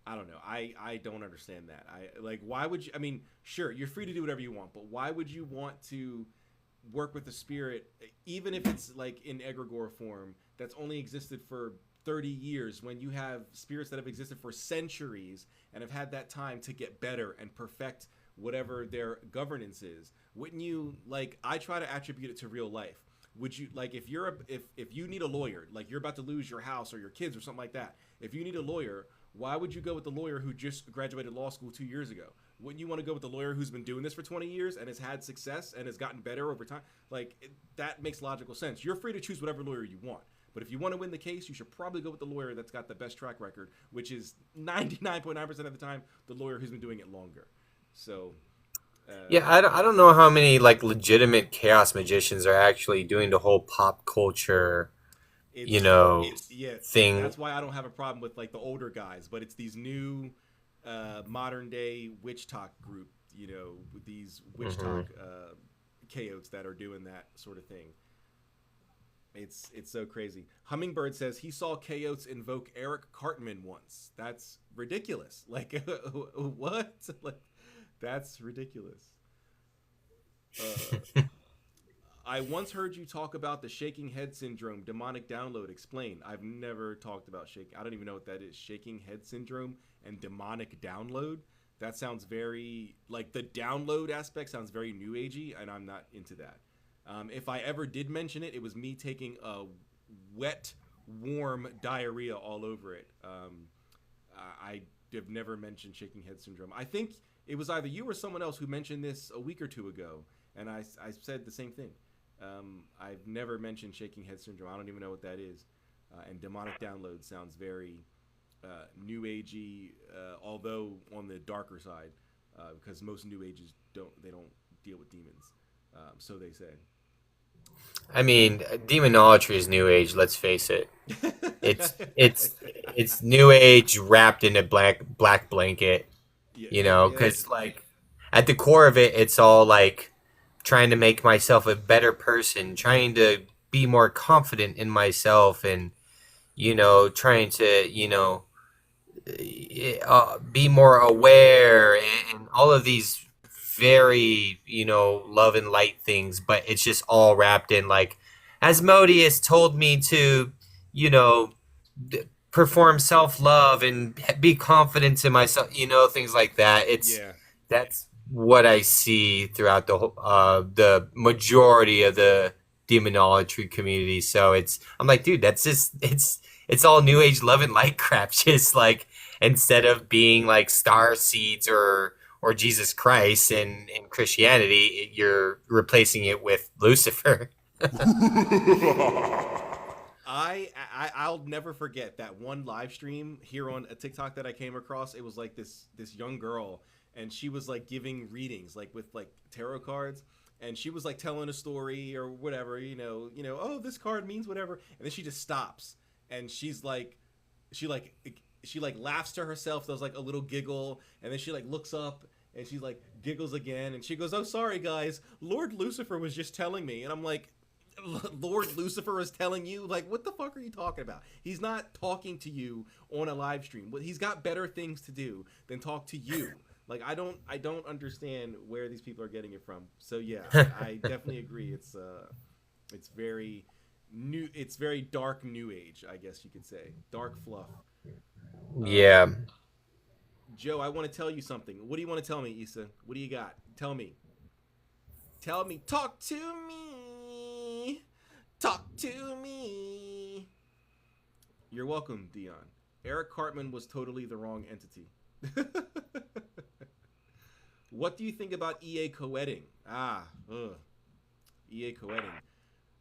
know. I don't understand that. I like, why would you? I mean, sure, you're free to do whatever you want, but why would you want to work with the spirit, even if it's like in egregore form that's only existed for 30 years, when you have spirits that have existed for centuries and have had that time to get better and perfect whatever their governance is? Wouldn't you, like, I try to attribute it to real life. Would you, like, if you need a lawyer, like you're about to lose your house or your kids or something like that, if you need a lawyer, why would you go with the lawyer who just graduated law school 2 years ago? Wouldn't you want to go with the lawyer who's been doing this for 20 years and has had success and has gotten better over time? Like, that makes logical sense. You're free to choose whatever lawyer you want. But if you want to win the case, you should probably go with the lawyer that's got the best track record, which is 99.9% of the time the lawyer who's been doing it longer. So, Yeah, I don't know how many like legitimate chaos magicians are actually doing the whole pop culture, yeah, thing. that's why I don't have a problem with like the older guys, but it's these new modern day witch talk group, with these witch talk chaos that are doing that sort of thing. It's so crazy. Hummingbird says he saw chaos invoke Eric Cartman once. That's ridiculous. Like, what? Like, that's ridiculous. I once heard you talk about the shaking head syndrome, demonic download. Explain. I've never talked about shaking. I don't even know what that is. Shaking head syndrome and demonic download. That sounds very, like, the download aspect sounds very new agey, and I'm not into that. If I ever did mention it, it was me taking a wet, warm diarrhea all over it. I have never mentioned shaking head syndrome. I think it was either you or someone else who mentioned this a week or two ago, and I said the same thing. I've never mentioned shaking head syndrome. I don't even know what that is. And demonic download sounds very new agey, although on the darker side, because most new ages don't deal with demons. So they say. I mean, demonology is new age. Let's face it. It's new age wrapped in a black blanket. Yeah, yeah. Because like at the core of it, it's all like trying to make myself a better person, trying to be more confident in myself, and trying to be more aware, and all of these very love and light things, but it's just all wrapped in like Asmodeus told me to you know perform self-love and be confident in myself, things like that. Yeah. That's what I see throughout the majority of the demonology community. So I'm like, dude, that's just it's all new age love and light crap. Just like instead of being like star seeds or Jesus Christ in Christianity, you're replacing it with Lucifer. I'll never forget that one live stream here on a TikTok that I came across. It was like this young girl, and she was like giving readings like with like tarot cards, and she was like telling a story or whatever, oh, this card means whatever, and then she just stops, and she's like, she like laughs to herself. There's like a little giggle, and then she like looks up and she like giggles again, and she goes, "Oh, sorry guys, Lord Lucifer was just telling me," and I'm like, Lord Lucifer is telling you? Like, what the fuck are you talking about? He's not talking to you on a live stream. He's got better things to do than talk to you. Like, I don't understand where these people are getting it from. So yeah, I definitely agree. It's very new. It's very dark new age, I guess you could say. Dark fluff. Yeah. Joe, I want to tell you something. What do you want to tell me, Issa? What do you got? Tell me. Tell me. Talk to me. Talk to me. You're welcome, Dion. Eric Cartman was totally the wrong entity. What do you think about EA co-editing? EA co-editing.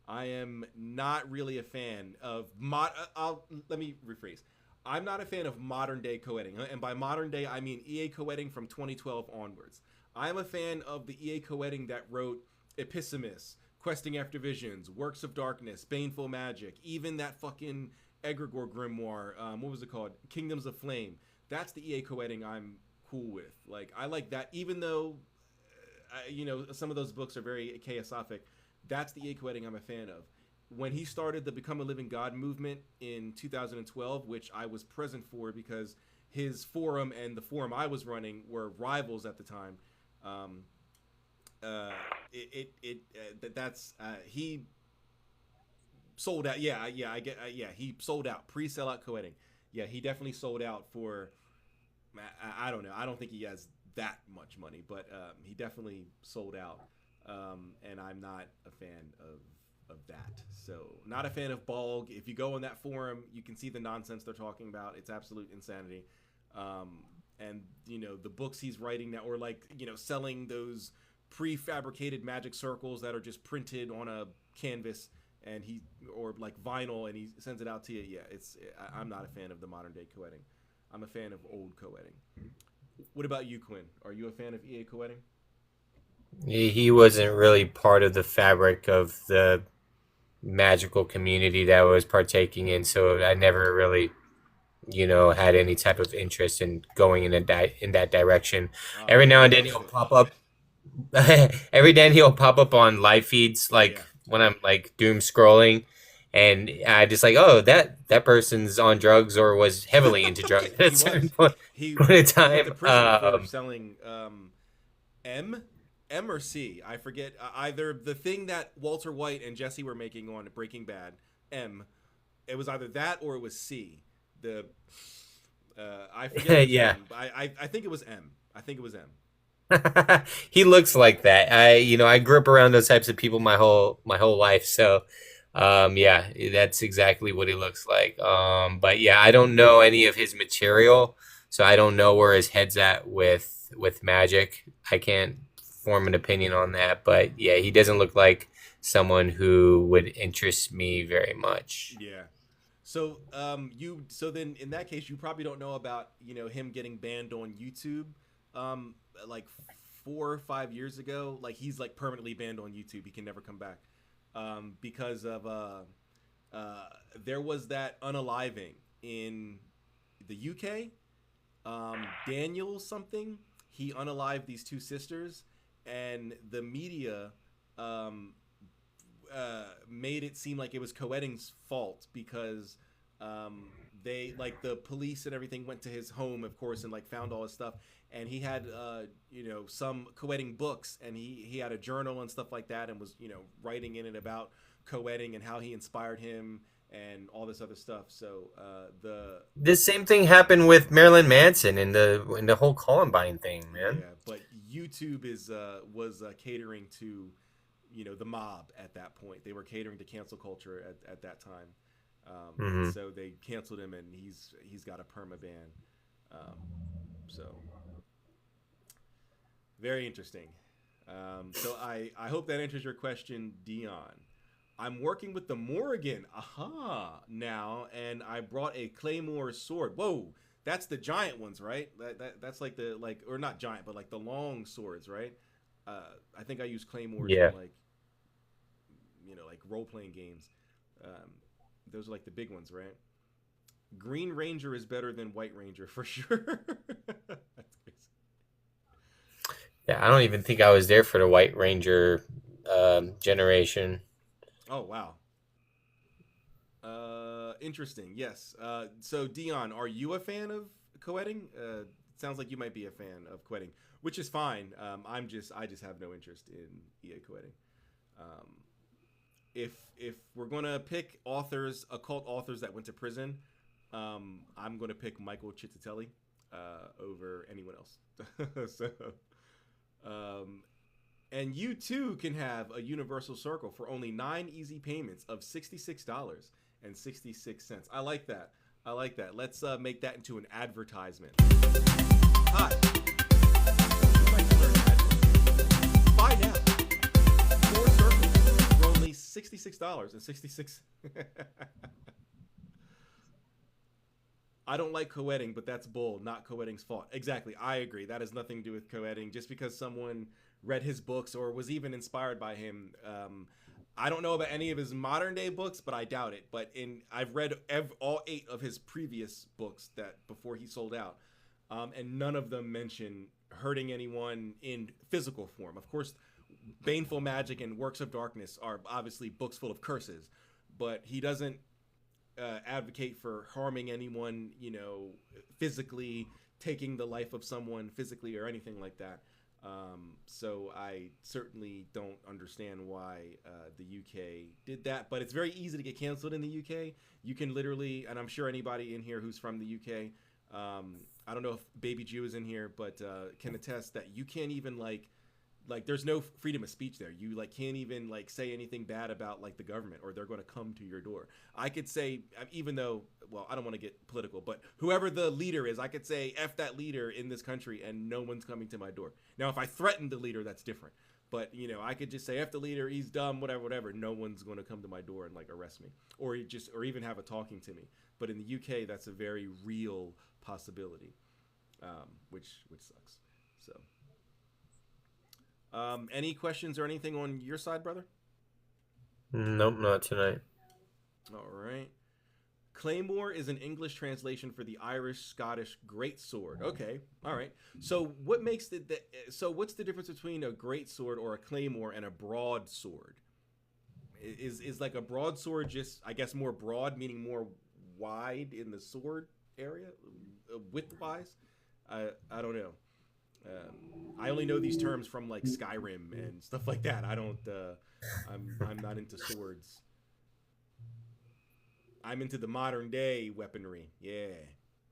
I am not really a fan of let me rephrase. I'm not a fan of modern day co-editing, and by modern day I mean EA co-editing from 2012 onwards. I'm a fan of the EA co-editing that wrote Episimus, Questing After Visions, Works of Darkness, Baneful Magic, even that fucking Egregore Grimoire. What was it called? Kingdoms of Flame. That's the EA co-editing I'm cool with. Like, I like that, even though some of those books are very chaosophic. That's the EA co-editing I'm a fan of. When he started the Become a Living God movement in 2012, which I was present for because his forum and the forum I was running were rivals at the time. He sold out. He sold out. Pre-sellout co-editing. Yeah, he definitely sold out for. I don't know. I don't think he has that much money, but he definitely sold out. And I'm not a fan of that. So not a fan of Balg. If you go on that forum, you can see the nonsense they're talking about. It's absolute insanity. And the books he's writing now, or selling those prefabricated magic circles that are just printed on a canvas and or vinyl, and he sends it out to you. Yeah, I'm not a fan of the modern day co-editing. I'm a fan of old co-editing. What about you, Quinn? Are you a fan of EA co-editing? He wasn't really part of the fabric of the magical community that I was partaking in, so I never really, had any type of interest in going in that direction. Every now and then he'll pop up. Every day he'll pop up on live feeds, when I'm doom scrolling, and I just oh, that person's on drugs or was heavily into drugs at a certain point in time. The person for selling M or C, I forget. Either the thing that Walter White and Jesse were making on Breaking Bad, M. It was either that or it was C. I forget. Yeah. I think it was M. I think it was M. He looks like that. I grew up around those types of people my whole life, so yeah, that's exactly what he looks like. But yeah, I don't know any of his material, so I don't know where his head's at with magic. I can't form an opinion on that, but yeah, he doesn't look like someone who would interest me very much. Yeah. So then in that case, you probably don't know about him getting banned on YouTube 4 or 5 years ago. He's permanently banned on YouTube. He can never come back because of there was that unaliving in the UK. Daniel something, he unalived these two sisters, and the media made it seem like it was co-editing's fault because they the police and everything went to his home, of course, and found all his stuff, and he had some co-editing books, and he had a journal and stuff like that, and was writing in it about co-editing and how he inspired him and all this other stuff. So the same thing happened with Marilyn Manson in the whole Columbine thing, man. Yeah, but YouTube was catering to the mob at that point. They were catering to cancel culture at that time. So they canceled him, and he's got a perma ban. So very interesting. So I hope that answers your question, Dion. I'm working with the Morrigan, now, and I brought a Claymore sword. Whoa, that's the giant ones, right? That's or not giant, but the long swords, right? I think I use Claymores in role playing games. Those are the big ones, right? Green Ranger is better than White Ranger for sure. That's crazy. Yeah, I don't even think I was there for the White Ranger generation. Oh, wow. Interesting. Yes. So Dion, are you a fan of co-editing? Sounds like you might be a fan of co-editing, which is fine. I just have no interest in EA co-editing. If we're gonna pick authors, occult authors that went to prison, I'm gonna pick Michael Cittitelli over anyone else. And you too can have a Universal Circle for only 9 easy payments of $66.66. I like that. Let's make that into an advertisement. Hi. Would you like to learn advertising? Buy now. 4 circles for only $66. $66. I don't like co-editing, but that's bull, not co-editing's fault. Exactly. I agree. That has nothing to do with co-editing. Just because someone read his books or was even inspired by him. I don't know about any of his modern day books, but I doubt it. But I've read all 8 of his previous books that before he sold out. And none of them mention hurting anyone in physical form. Of course, Baneful Magic and Works of Darkness are obviously books full of curses, but he doesn't advocate for harming anyone, physically, taking the life of someone physically or anything like that. So I certainly don't understand why the UK did that, but it's very easy to get canceled in the UK. You can literally, and I'm sure anybody in here who's from the UK, I don't know if Baby Jew is in here, but can attest that you can't even like there's no freedom of speech there. You can't even say anything bad about the government, or they're going to come to your door. I could say, even though, well, I don't want to get political, but whoever the leader is, I could say F that leader in this country and no one's coming to my door. Now, if I threaten the leader, that's different. But, I could just say F the leader, he's dumb, whatever. No one's going to come to my door and arrest me or even have a talking to me. But in the UK, that's a very real possibility, which sucks. So. Any questions or anything on your side, brother? Nope, not tonight. All right. Claymore is an English translation for the Irish-Scottish greatsword. Okay, all right. So what makes what's the difference between a greatsword or a claymore and a broadsword? Is a broadsword just, I guess, more broad, meaning more wide in the sword area, width-wise? I don't know. I only know these terms from Skyrim and stuff like that. I don't. I'm not into swords. I'm into the modern day weaponry. Yeah,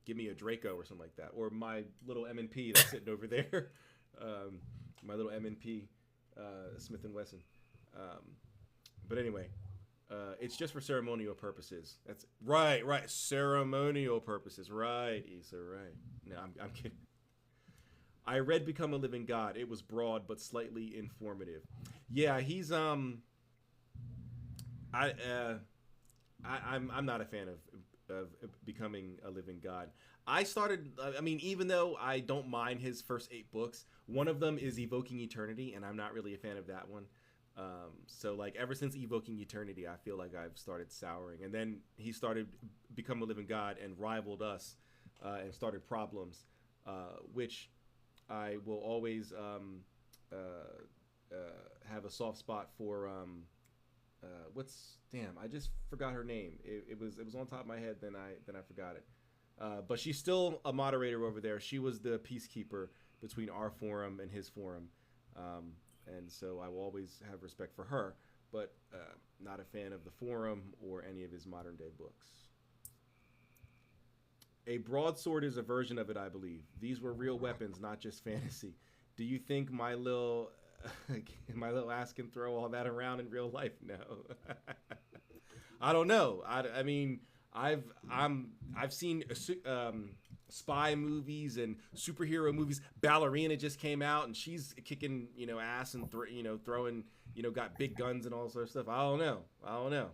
give me a Draco or something like that, or my little M&P that's sitting over there. My little M&P, Smith and Wesson. But anyway, it's just for ceremonial purposes. That's right. Ceremonial purposes. Right, Issa. Right. No, I'm kidding. I read Become a Living God. It was broad but slightly informative. Yeah, he's I'm not a fan of Becoming a Living God. I started, even though I don't mind his first 8 books, one of them is Evoking Eternity, and I'm not really a fan of that one. So ever since Evoking Eternity, I feel like I've started souring. And then he started Become a Living God and rivaled us and started Problems, which I will always have a soft spot for. I just forgot her name. It was on top of my head. Then I forgot it. But she's still a moderator over there. She was the peacekeeper between our forum and his forum, and so I will always have respect for her. But not a fan of the forum or any of his modern day books. A broadsword is a version of it, I believe. These were real weapons, not just fantasy. Do you think my little ass can throw all that around in real life? No. I don't know. I've seen spy movies and superhero movies. Ballerina just came out and she's kicking ass and throwing got big guns and all sorts of stuff. I don't know.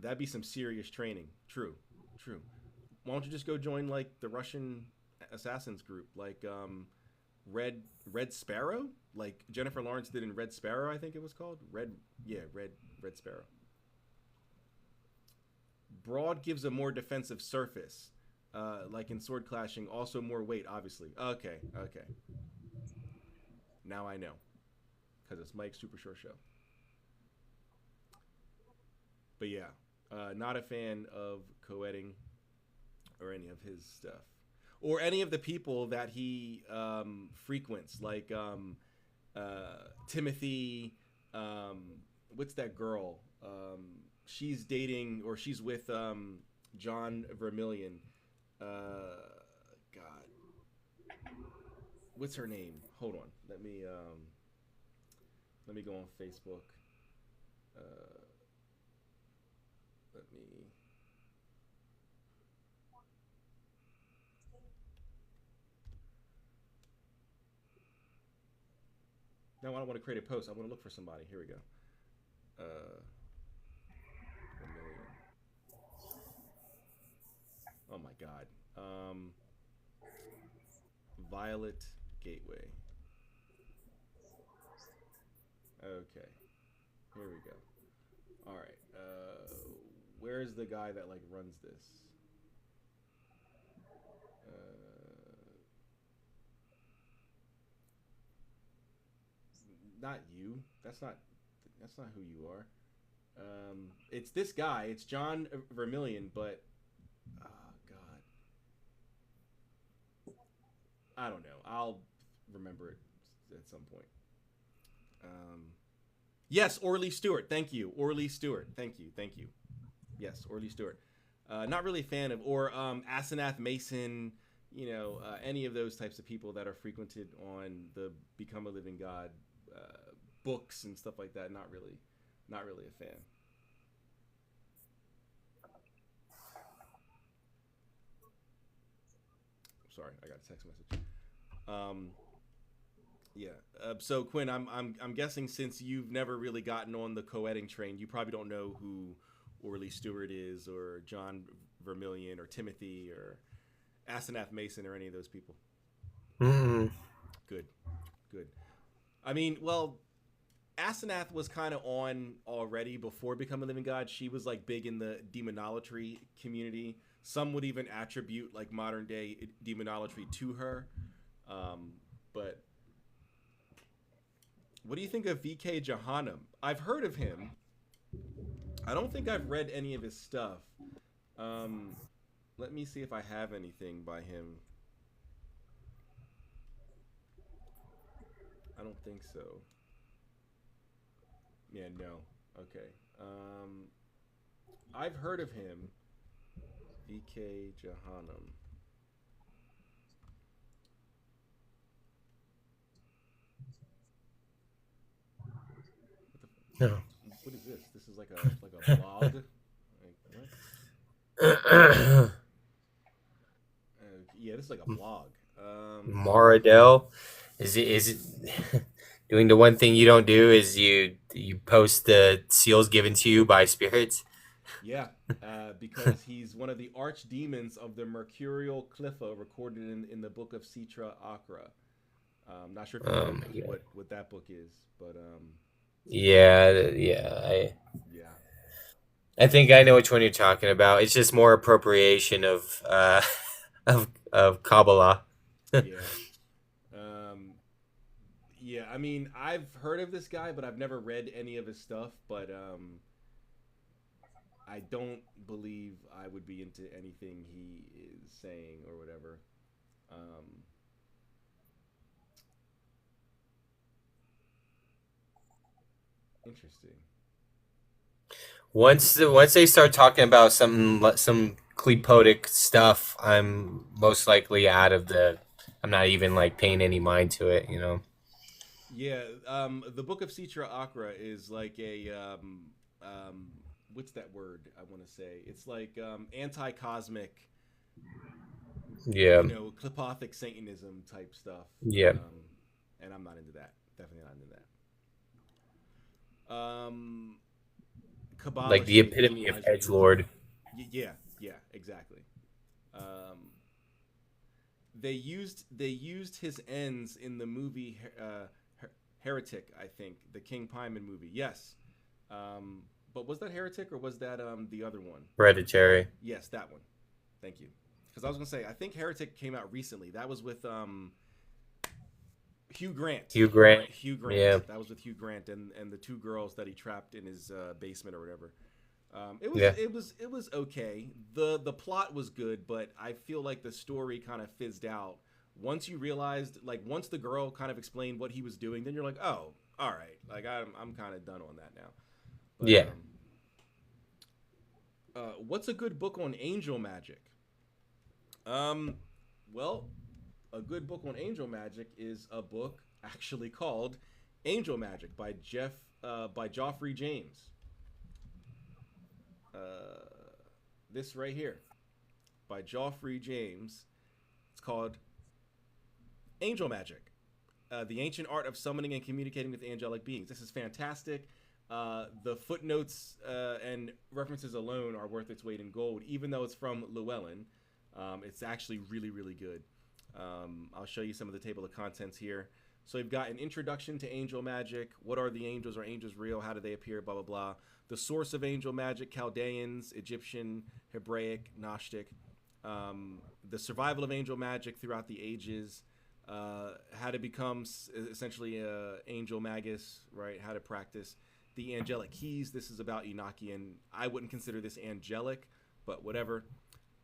That'd be some serious training. True. Why don't you just go join the Russian assassins group, Red Sparrow, like Jennifer Lawrence did in Red Sparrow, I think it was called. Red Sparrow. Broad gives a more defensive surface, like in sword clashing. Also more weight, obviously. Okay. Now I know, because it's Mike's Super Short Show. But yeah. Not a fan of co-editing or any of his stuff. Or any of the people that he frequents, like Timothy, what's that girl? She's dating, or she's with John Vermillion. God. What's her name? Hold on. Let me go on Facebook. Now I don't want to create a post. I want to look for somebody. Here we go. Vermilion. Oh my God. Violet Gateway. Okay. Here we go. All right. Where's the guy that like runs this? Not you. That's not who you are. It's this guy. It's John Vermillion, but oh God, I don't know. I'll remember it at some point. Um, yes, Orly Stewart. Thank you, Orly Stewart. Thank you, thank you. Yes, Orly Stewart. Not really a fan of or Asenath Mason. Any of those types of people that are frequented on the Become a Living God books and stuff like that. Not really a fan. Sorry, I got a text message. Yeah. So Quinn, I'm guessing since you've never really gotten on the co-editing train, you probably don't know who Orly Stewart is, or John Vermillion, or Timothy, or Asenath Mason, or any of those people. Mm. Good, good. I mean, well, Asenath was kind of on already before Become a Living God. She was like big in the demonolatry community. Some would even attribute like modern day demonolatry to her. But what do you think of VK Jahannam? I've heard of him. I don't think I've read any of his stuff. Let me see if I have anything by him. I don't think so. Yeah, no. Okay. I've heard of him. VK Jahannam. No. What is this? This is like a blog. Like, what? Yeah, this is like a blog. Maradell, is it doing the one thing you don't do is you post the seals given to you by spirits? Yeah, because he's one of the archdemons of the Mercurial Cliffa recorded in the book of Citra Akra. Not sure if you know what that book is, but yeah, yeah. I think I know which one you're talking about. It's just more appropriation of of Kabbalah. Yeah. Yeah, I mean, I've heard of this guy, but I've never read any of his stuff, but I don't believe I would be into anything he is saying or whatever. Interesting. Once they start talking about some clipotic stuff, I'm most likely out of the. I'm not even like paying any mind to it, you know. Yeah, the Book of Citra Akra is like a what's that word I want to say? It's like anti-cosmic, Yeah, clipothic Satanism type stuff. yeah. And I'm not into that. Definitely not into that. Kabbalah Like the shows epitome of visualizers. edgelord. Yeah, exactly. They used his ends in the movie Heretic, I think, the King Pyman movie. Yes, but was that Heretic or was that the other one? Hereditary. Yes, that one. Thank you. Because I was gonna say I think Heretic came out recently. That was with Hugh Grant. Hugh Grant. Hugh Grant. Yeah. That was with Hugh Grant and the two girls that he trapped in his basement or whatever. It was okay. The plot was good, but I feel like the story kind of fizzed out. Once you realized, like, once the girl kind of explained what he was doing, then you're like, oh, all right. Like, I'm kind of done on that now. But, Yeah. What's a good book on angel magic? Well, a good book on angel magic is a book actually called Angel Magic by Geoffrey James. This right here by Geoffrey James. It's called Angel Magic, the ancient art of summoning and communicating with angelic beings. This is fantastic. The footnotes and references alone are worth its weight in gold, even though it's from Llewellyn. It's actually really, really good. I'll show you some of the table of contents here. So we've got an introduction to angel magic. What are the angels? Are angels real? How do they appear? Blah, blah, blah. The source of angel magic, Chaldeans, Egyptian, Hebraic, Gnostic. The survival of angel magic throughout the ages. How to become essentially a angel magus, right? How to practice. The angelic keys. This is about Enochian. I wouldn't consider this angelic, but whatever.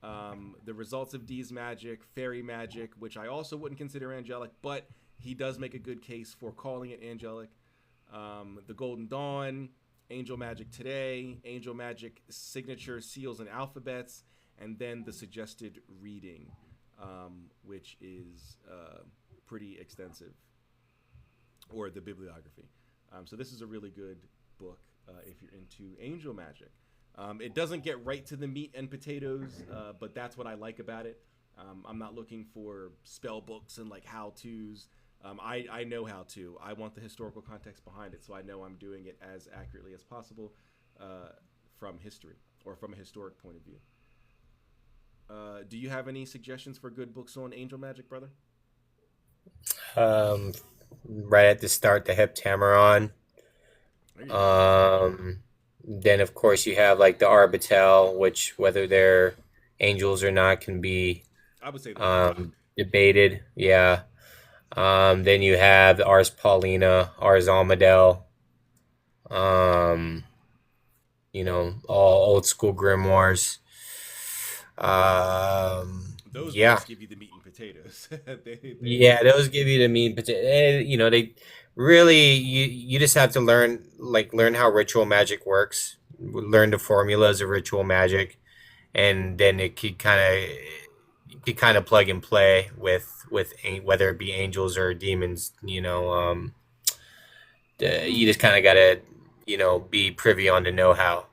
The results of Dee's magic, fairy magic, which I also wouldn't consider angelic, but he does make a good case for calling it angelic. The Golden Dawn, angel magic today, angel magic signature seals and alphabets, and then the suggested reading, which is pretty extensive, or the bibliography. So this is a really good book if you're into angel magic. It doesn't get right to the meat and potatoes, but that's what I like about it. I'm not looking for spell books and like how-tos. I know how to. I want the historical context behind it, so I know I'm doing it as accurately as possible from history or from a historic point of view. Do you have any suggestions for good books on angel magic, brother? Right at the start, the Heptameron. Then of course you have like the Arbitel, which whether they're angels or not can be I would say that. debated. Yeah. Then you have the Ars Paulina, Ars Almadel. All old school grimoires. Those Yeah. books give you the meat and potatoes. Yeah, those give you the meat, but they really you just have to learn how ritual magic works, learn the formulas of ritual magic, and then it could kind of plug and play with whether it be angels or demons. You just kind of gotta be privy on the know-how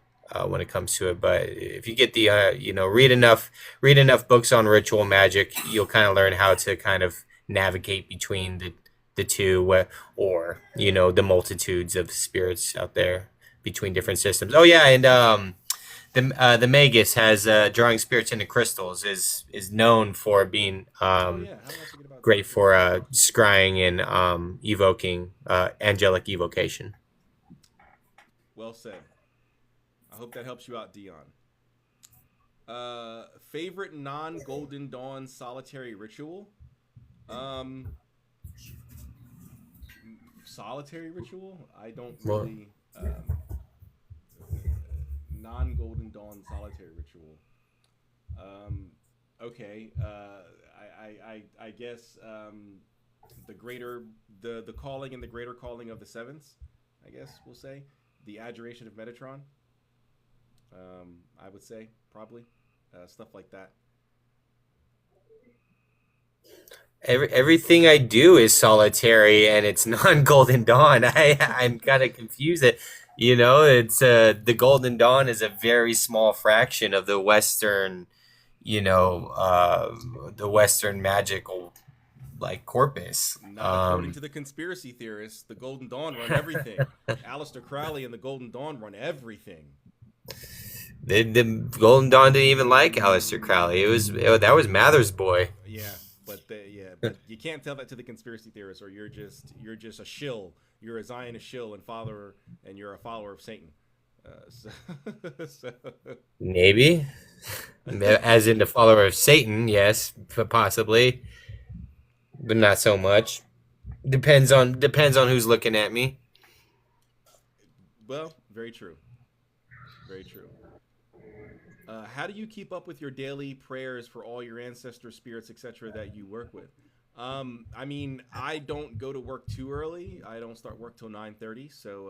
when it comes to it. But if you get the read enough books on ritual magic, you'll kind of learn how to kind of navigate between the two, or the multitudes of spirits out there between different systems. Oh yeah, and the Magus has drawing spirits into crystals is known for being great for scrying and evoking angelic evocation. Well said. I hope that helps you out, Dion. Favorite non-Golden Dawn solitary ritual? Solitary ritual? I don't really... non-Golden Dawn solitary ritual. Okay. I guess the calling and the greater calling of the Sevens, I guess we'll say. The adjuration of Metatron. I would say probably stuff like that. Everything I do is solitary and it's non-Golden Dawn. I'm kind of confused. It's the Golden Dawn is a very small fraction of the Western, the Western magical like corpus. Not according to the conspiracy theorists. The Golden Dawn run everything. Aleister Crowley and the Golden Dawn run everything. The Golden Dawn didn't even like Aleister Crowley. That was Mather's boy. Yeah, but you can't tell that to the conspiracy theorists, or you're just a shill. You're a Zionist shill and follower, and you're a follower of Satan. Maybe, as in the follower of Satan, yes, possibly, but not so much. Depends on who's looking at me. Well, very true. Very true. How do you keep up with your daily prayers for all your ancestor spirits, etc., that you work with? I mean, I don't go to work too early. I don't start work till 9:30. So,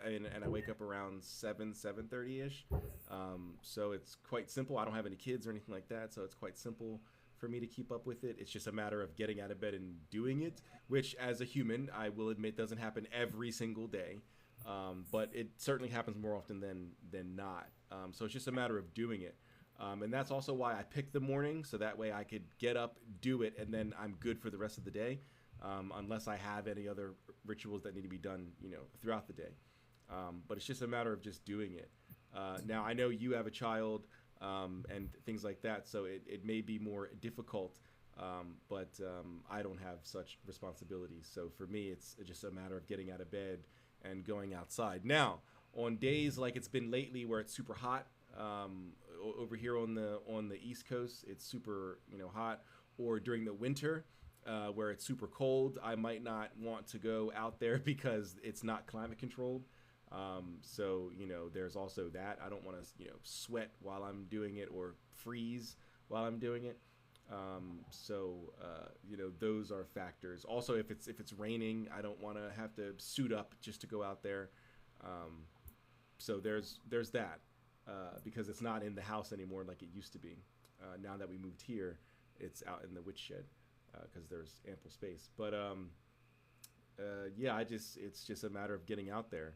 and I wake up around 7:30 ish. So it's quite simple. I don't have any kids or anything like that, so it's quite simple for me to keep up with it. It's just a matter of getting out of bed and doing it, which, as a human, I will admit doesn't happen every single day. But it certainly happens more often than not. So it's just a matter of doing it. And that's also why I picked the morning, so that way I could get up, do it, and then I'm good for the rest of the day, unless I have any other rituals that need to be done, throughout the day. But it's just a matter of just doing it. Now I know you have a child and things like that, so it may be more difficult. But I don't have such responsibilities. So for me, it's just a matter of getting out of bed and going outside. Now, on days like it's been lately where it's super hot, over here on the East Coast, it's super hot, or during the winter where it's super cold, I might not want to go out there because it's not climate controlled. So there's also that. I don't want to sweat while I'm doing it or freeze while I'm doing it. Those are factors. Also, if it's raining, I don't want to have to suit up just to go out there. So there's that, because it's not in the house anymore like it used to be. Now that we moved here, it's out in the woodshed because there's ample space. But it's just a matter of getting out there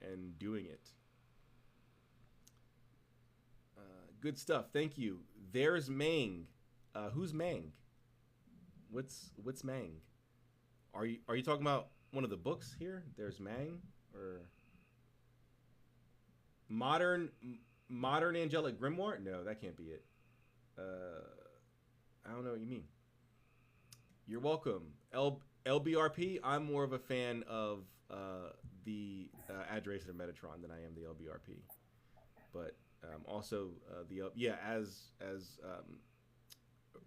and doing it. Good stuff. Thank you. There's Mang. Who's Mang? What's Mang? Are you talking about one of the books here? There's Mang, or modern angelic grimoire? No, that can't be it. I don't know what you mean. You're welcome. LBRP. I'm more of a fan of the Adoration of Metatron than I am the LBRP, but also as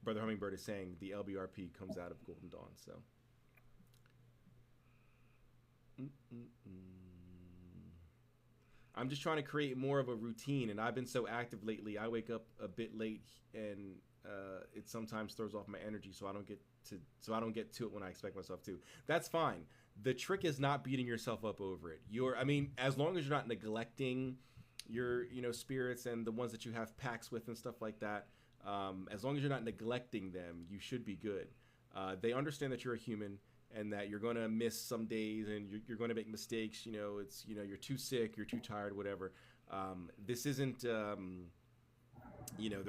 Brother Hummingbird is saying, the LBRP comes out of Golden Dawn. So I'm just trying to create more of a routine, and I've been so active lately. I wake up a bit late, and it sometimes throws off my energy, so I don't get to it when I expect myself to. That's fine. The trick is not beating yourself up over it. As long as you're not neglecting your spirits and the ones that you have pacts with and stuff like that. As long as you're not neglecting them, you should be good. They understand that you're a human and that you're going to miss some days and you're going to make mistakes. You're too sick, you're too tired, whatever. This isn't, they're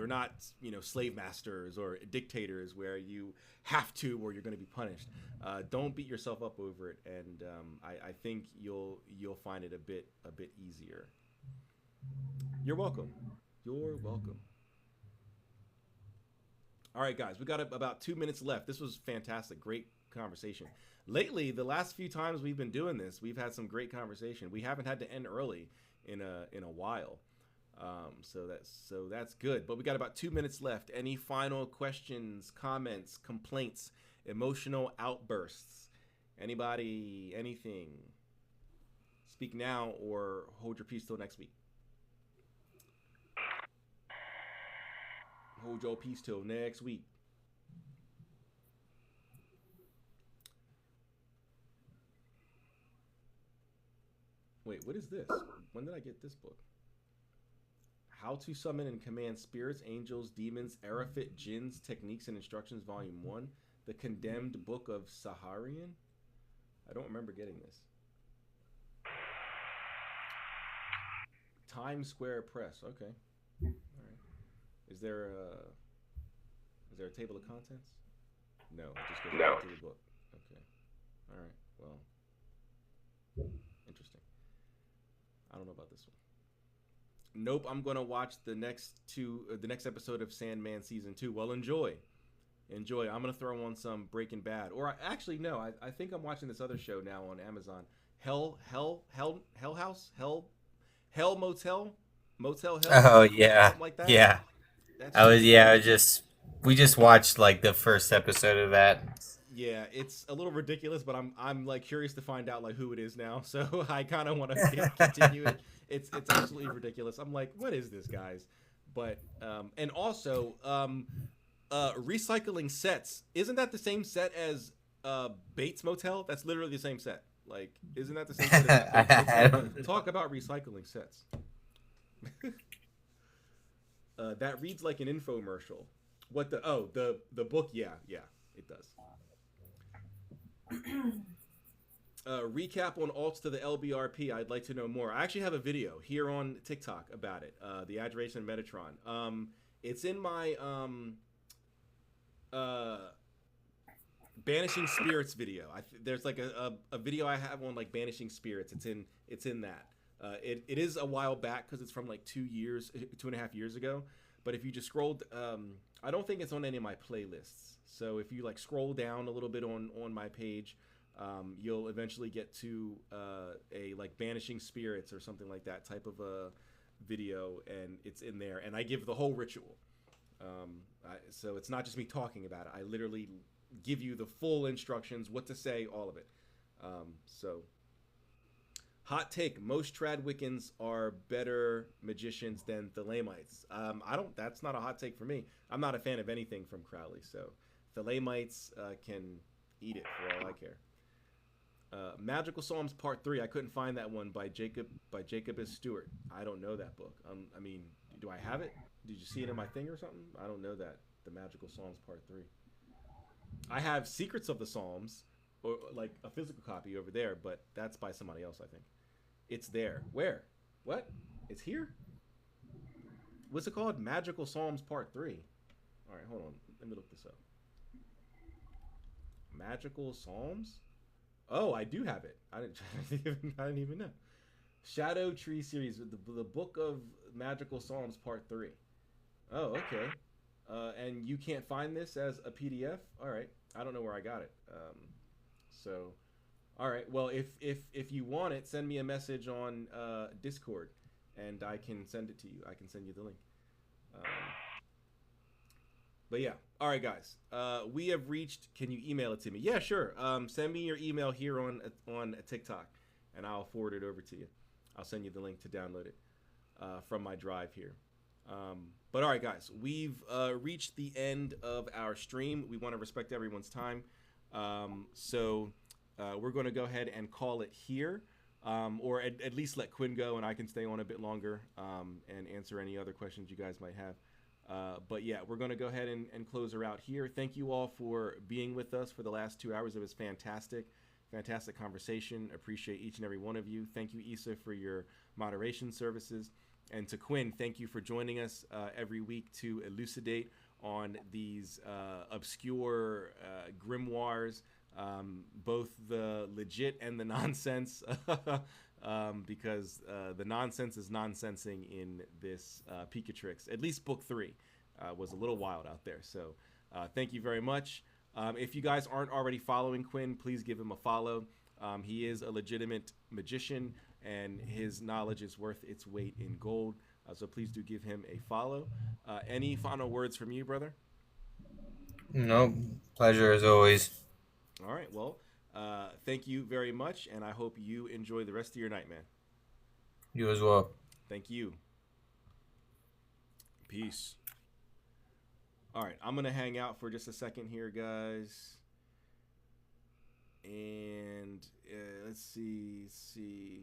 not, slave masters or dictators where you have to or you're going to be punished. Don't beat yourself up over it, and I think you'll find it a bit easier. You're welcome. You're welcome. All right, guys, we got about 2 minutes left. This was fantastic. Great conversation. Lately, the last few times we've been doing this, we've had some great conversation. We haven't had to end early in a while. So that's good. But we got about 2 minutes left. Any final questions, comments, complaints, emotional outbursts? Anybody, anything? Speak now or hold your peace till next week. Hold your peace till next week. Wait, what is this? When did I get this book? How to Summon and Command Spirits, Angels, Demons, Erafit, Jinns, Techniques and Instructions, Volume 1. The Condemned Book of Saharian? I don't remember getting this. Times Square Press. Okay. All right. Is there a table of contents? No, it just goes right to the book. Okay. All right. Well, interesting. I don't know about this one. Nope. I'm gonna watch the next episode of Sandman season 2. Well, enjoy. I'm gonna throw on some Breaking Bad, or actually no. I think I'm watching this other show now on Amazon. Hell House, Hell Motel Hell. Oh yeah, something like that. yeah. We just watched like the first episode of that. Yeah, it's a little ridiculous, but I'm like curious to find out like who it is now. So I kind of want to continue it. It's absolutely ridiculous. I'm like, what is this, guys? But and also recycling sets. Isn't that the same set as Bates Motel? That's literally the same set. Like, isn't that the same set as Talk about recycling sets. That reads like an infomercial. What the book? Yeah, it does. Recap on alts to the LBRP. I'd like to know more. I actually have a video here on TikTok about it. The Adoration of Metatron. It's in my Banishing Spirits video. There's like a video I have on like banishing spirits. It's in that. It is a while back because it's from like 2.5 years ago. But if you just scrolled, I don't think it's on any of my playlists. So if you like scroll down a little bit on my page, you'll eventually get to a like banishing spirits or something like that type of a video, and it's in there. And I give the whole ritual. So it's not just me talking about it. I literally give you the full instructions, what to say, all of it. So, hot take: most trad Wiccans are better magicians than Thelemites. That's not a hot take for me. I'm not a fan of anything from Crowley, so Thelemites can eat it for all I care. Magical Psalms Part 3. I couldn't find that one by Jacobus Stewart. I don't know that book. I mean, do I have it? Did you see it in my thing or something? I don't know that. The Magical Psalms Part 3. I have Secrets of the Psalms, or like a physical copy over there, but that's by somebody else, I think. It's there. Where? What? It's here? What's it called? Magical Psalms Part 3. All right, hold on. Let me look this up. Magical Psalms? Oh, I do have it. I didn't even know. Shadow Tree series, the Book of Magical Psalms Part 3. Oh, okay. And you can't find this as a PDF? All right. I don't know where I got it. All right. Well, if you want it, send me a message on Discord, and I can send it to you. I can send you the link. But yeah. All right, guys. We have reached. Can you email it to me? Yeah, sure. Send me your email here on TikTok, and I'll forward it over to you. I'll send you the link to download it from my drive here. But all right, guys, we've reached the end of our stream. We want to respect everyone's time. So we're going to go ahead and call it here, or at least let Quinn go, and I can stay on a bit longer and answer any other questions you guys might have. But yeah, we're going to go ahead and close her out here. Thank you all for being with us for the last 2 hours. It was fantastic. Fantastic conversation. Appreciate each and every one of you. Thank you, Issa, for your moderation services. And to Quinn, thank you for joining us every week to elucidate on these obscure grimoires, both the legit and the nonsense, because the nonsense is nonsensing in this Picatrix. At least book 3 was a little wild out there. So thank you very much. If you guys aren't already following Quinn, please give him a follow. He is a legitimate magician, and his knowledge is worth its weight in gold. So please do give him a follow. Any final words from you, brother? No, pleasure as always. All right. Well, thank you very much, and I hope you enjoy the rest of your night, man. You as well. Thank you. Peace. All right. I'm going to hang out for just a second here, guys. And let's see.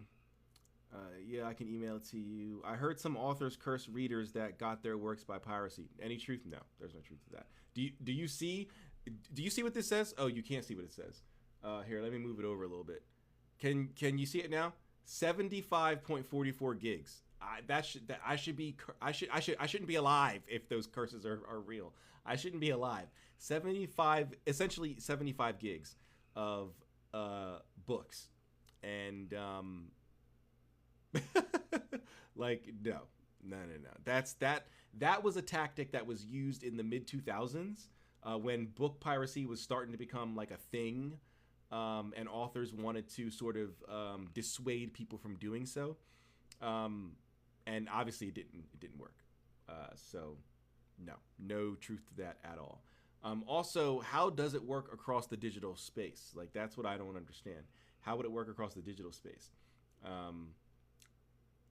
Yeah, I can email it to you. I heard some authors curse readers that got their works by piracy. Any truth? No, there's no truth to that. Do you see what this says? Oh, you can't see what it says. Here, let me move it over a little bit. Can you see it now? 75.44 gigs. I shouldn't be alive if those curses are real. I shouldn't be alive. Essentially 75 gigs of books, and like no. That was a tactic that was used in the mid 2000s when book piracy was starting to become like a thing, and authors wanted to sort of dissuade people from doing so, and obviously it didn't work. So no truth to that at all. Also, how does it work across the digital space? Like, that's what I don't understand. How would it work across the digital space?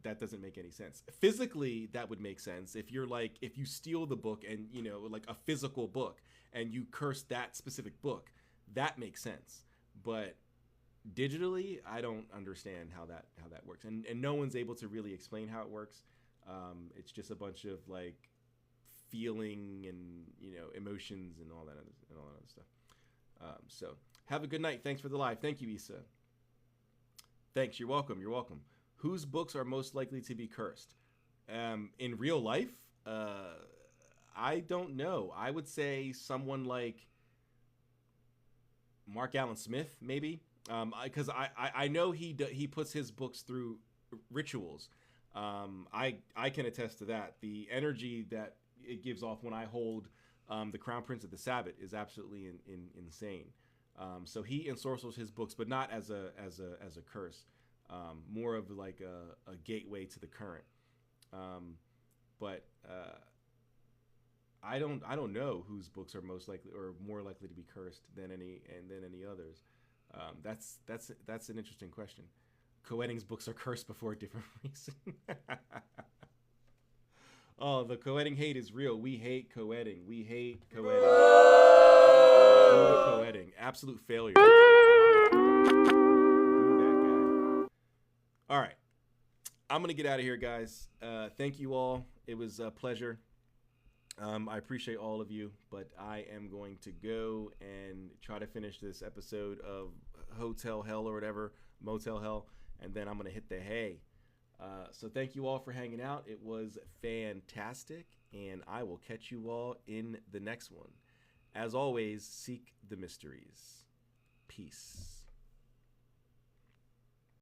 That doesn't make any sense. Physically, that would make sense. If you steal the book and, like a physical book, and you curse that specific book, that makes sense. But digitally, I don't understand how that works. And no one's able to really explain how it works. It's just a bunch of like feeling and emotions and all that other stuff. So have a good night. Thanks for the live. Thank you, Issa. Thanks. You're welcome. Whose books are most likely to be cursed? In real life, I don't know. I would say someone like Mark Allen Smith, maybe, because I know he puts his books through rituals. I can attest to that. The energy that it gives off when I hold the Crown Prince of the Sabbath is absolutely insane. So he ensorcels his books, but not as a curse, more of like a gateway to the current. But I don't know whose books are most likely or more likely to be cursed than any others. That's an interesting question. Coedding's books are cursed for a different reason. Oh, the Coedding hate is real. We hate Coedding. We hate Coedding. Coedding. Absolute failure. Boo that guy. All right. I'm going to get out of here, guys. Thank you all. It was a pleasure. I appreciate all of you, but I am going to go and try to finish this episode of Hotel Hell or whatever, Motel Hell, and then I'm going to hit the hay. So thank you all for hanging out. It was fantastic, and I will catch you all in the next one. As always, seek the mysteries. Peace.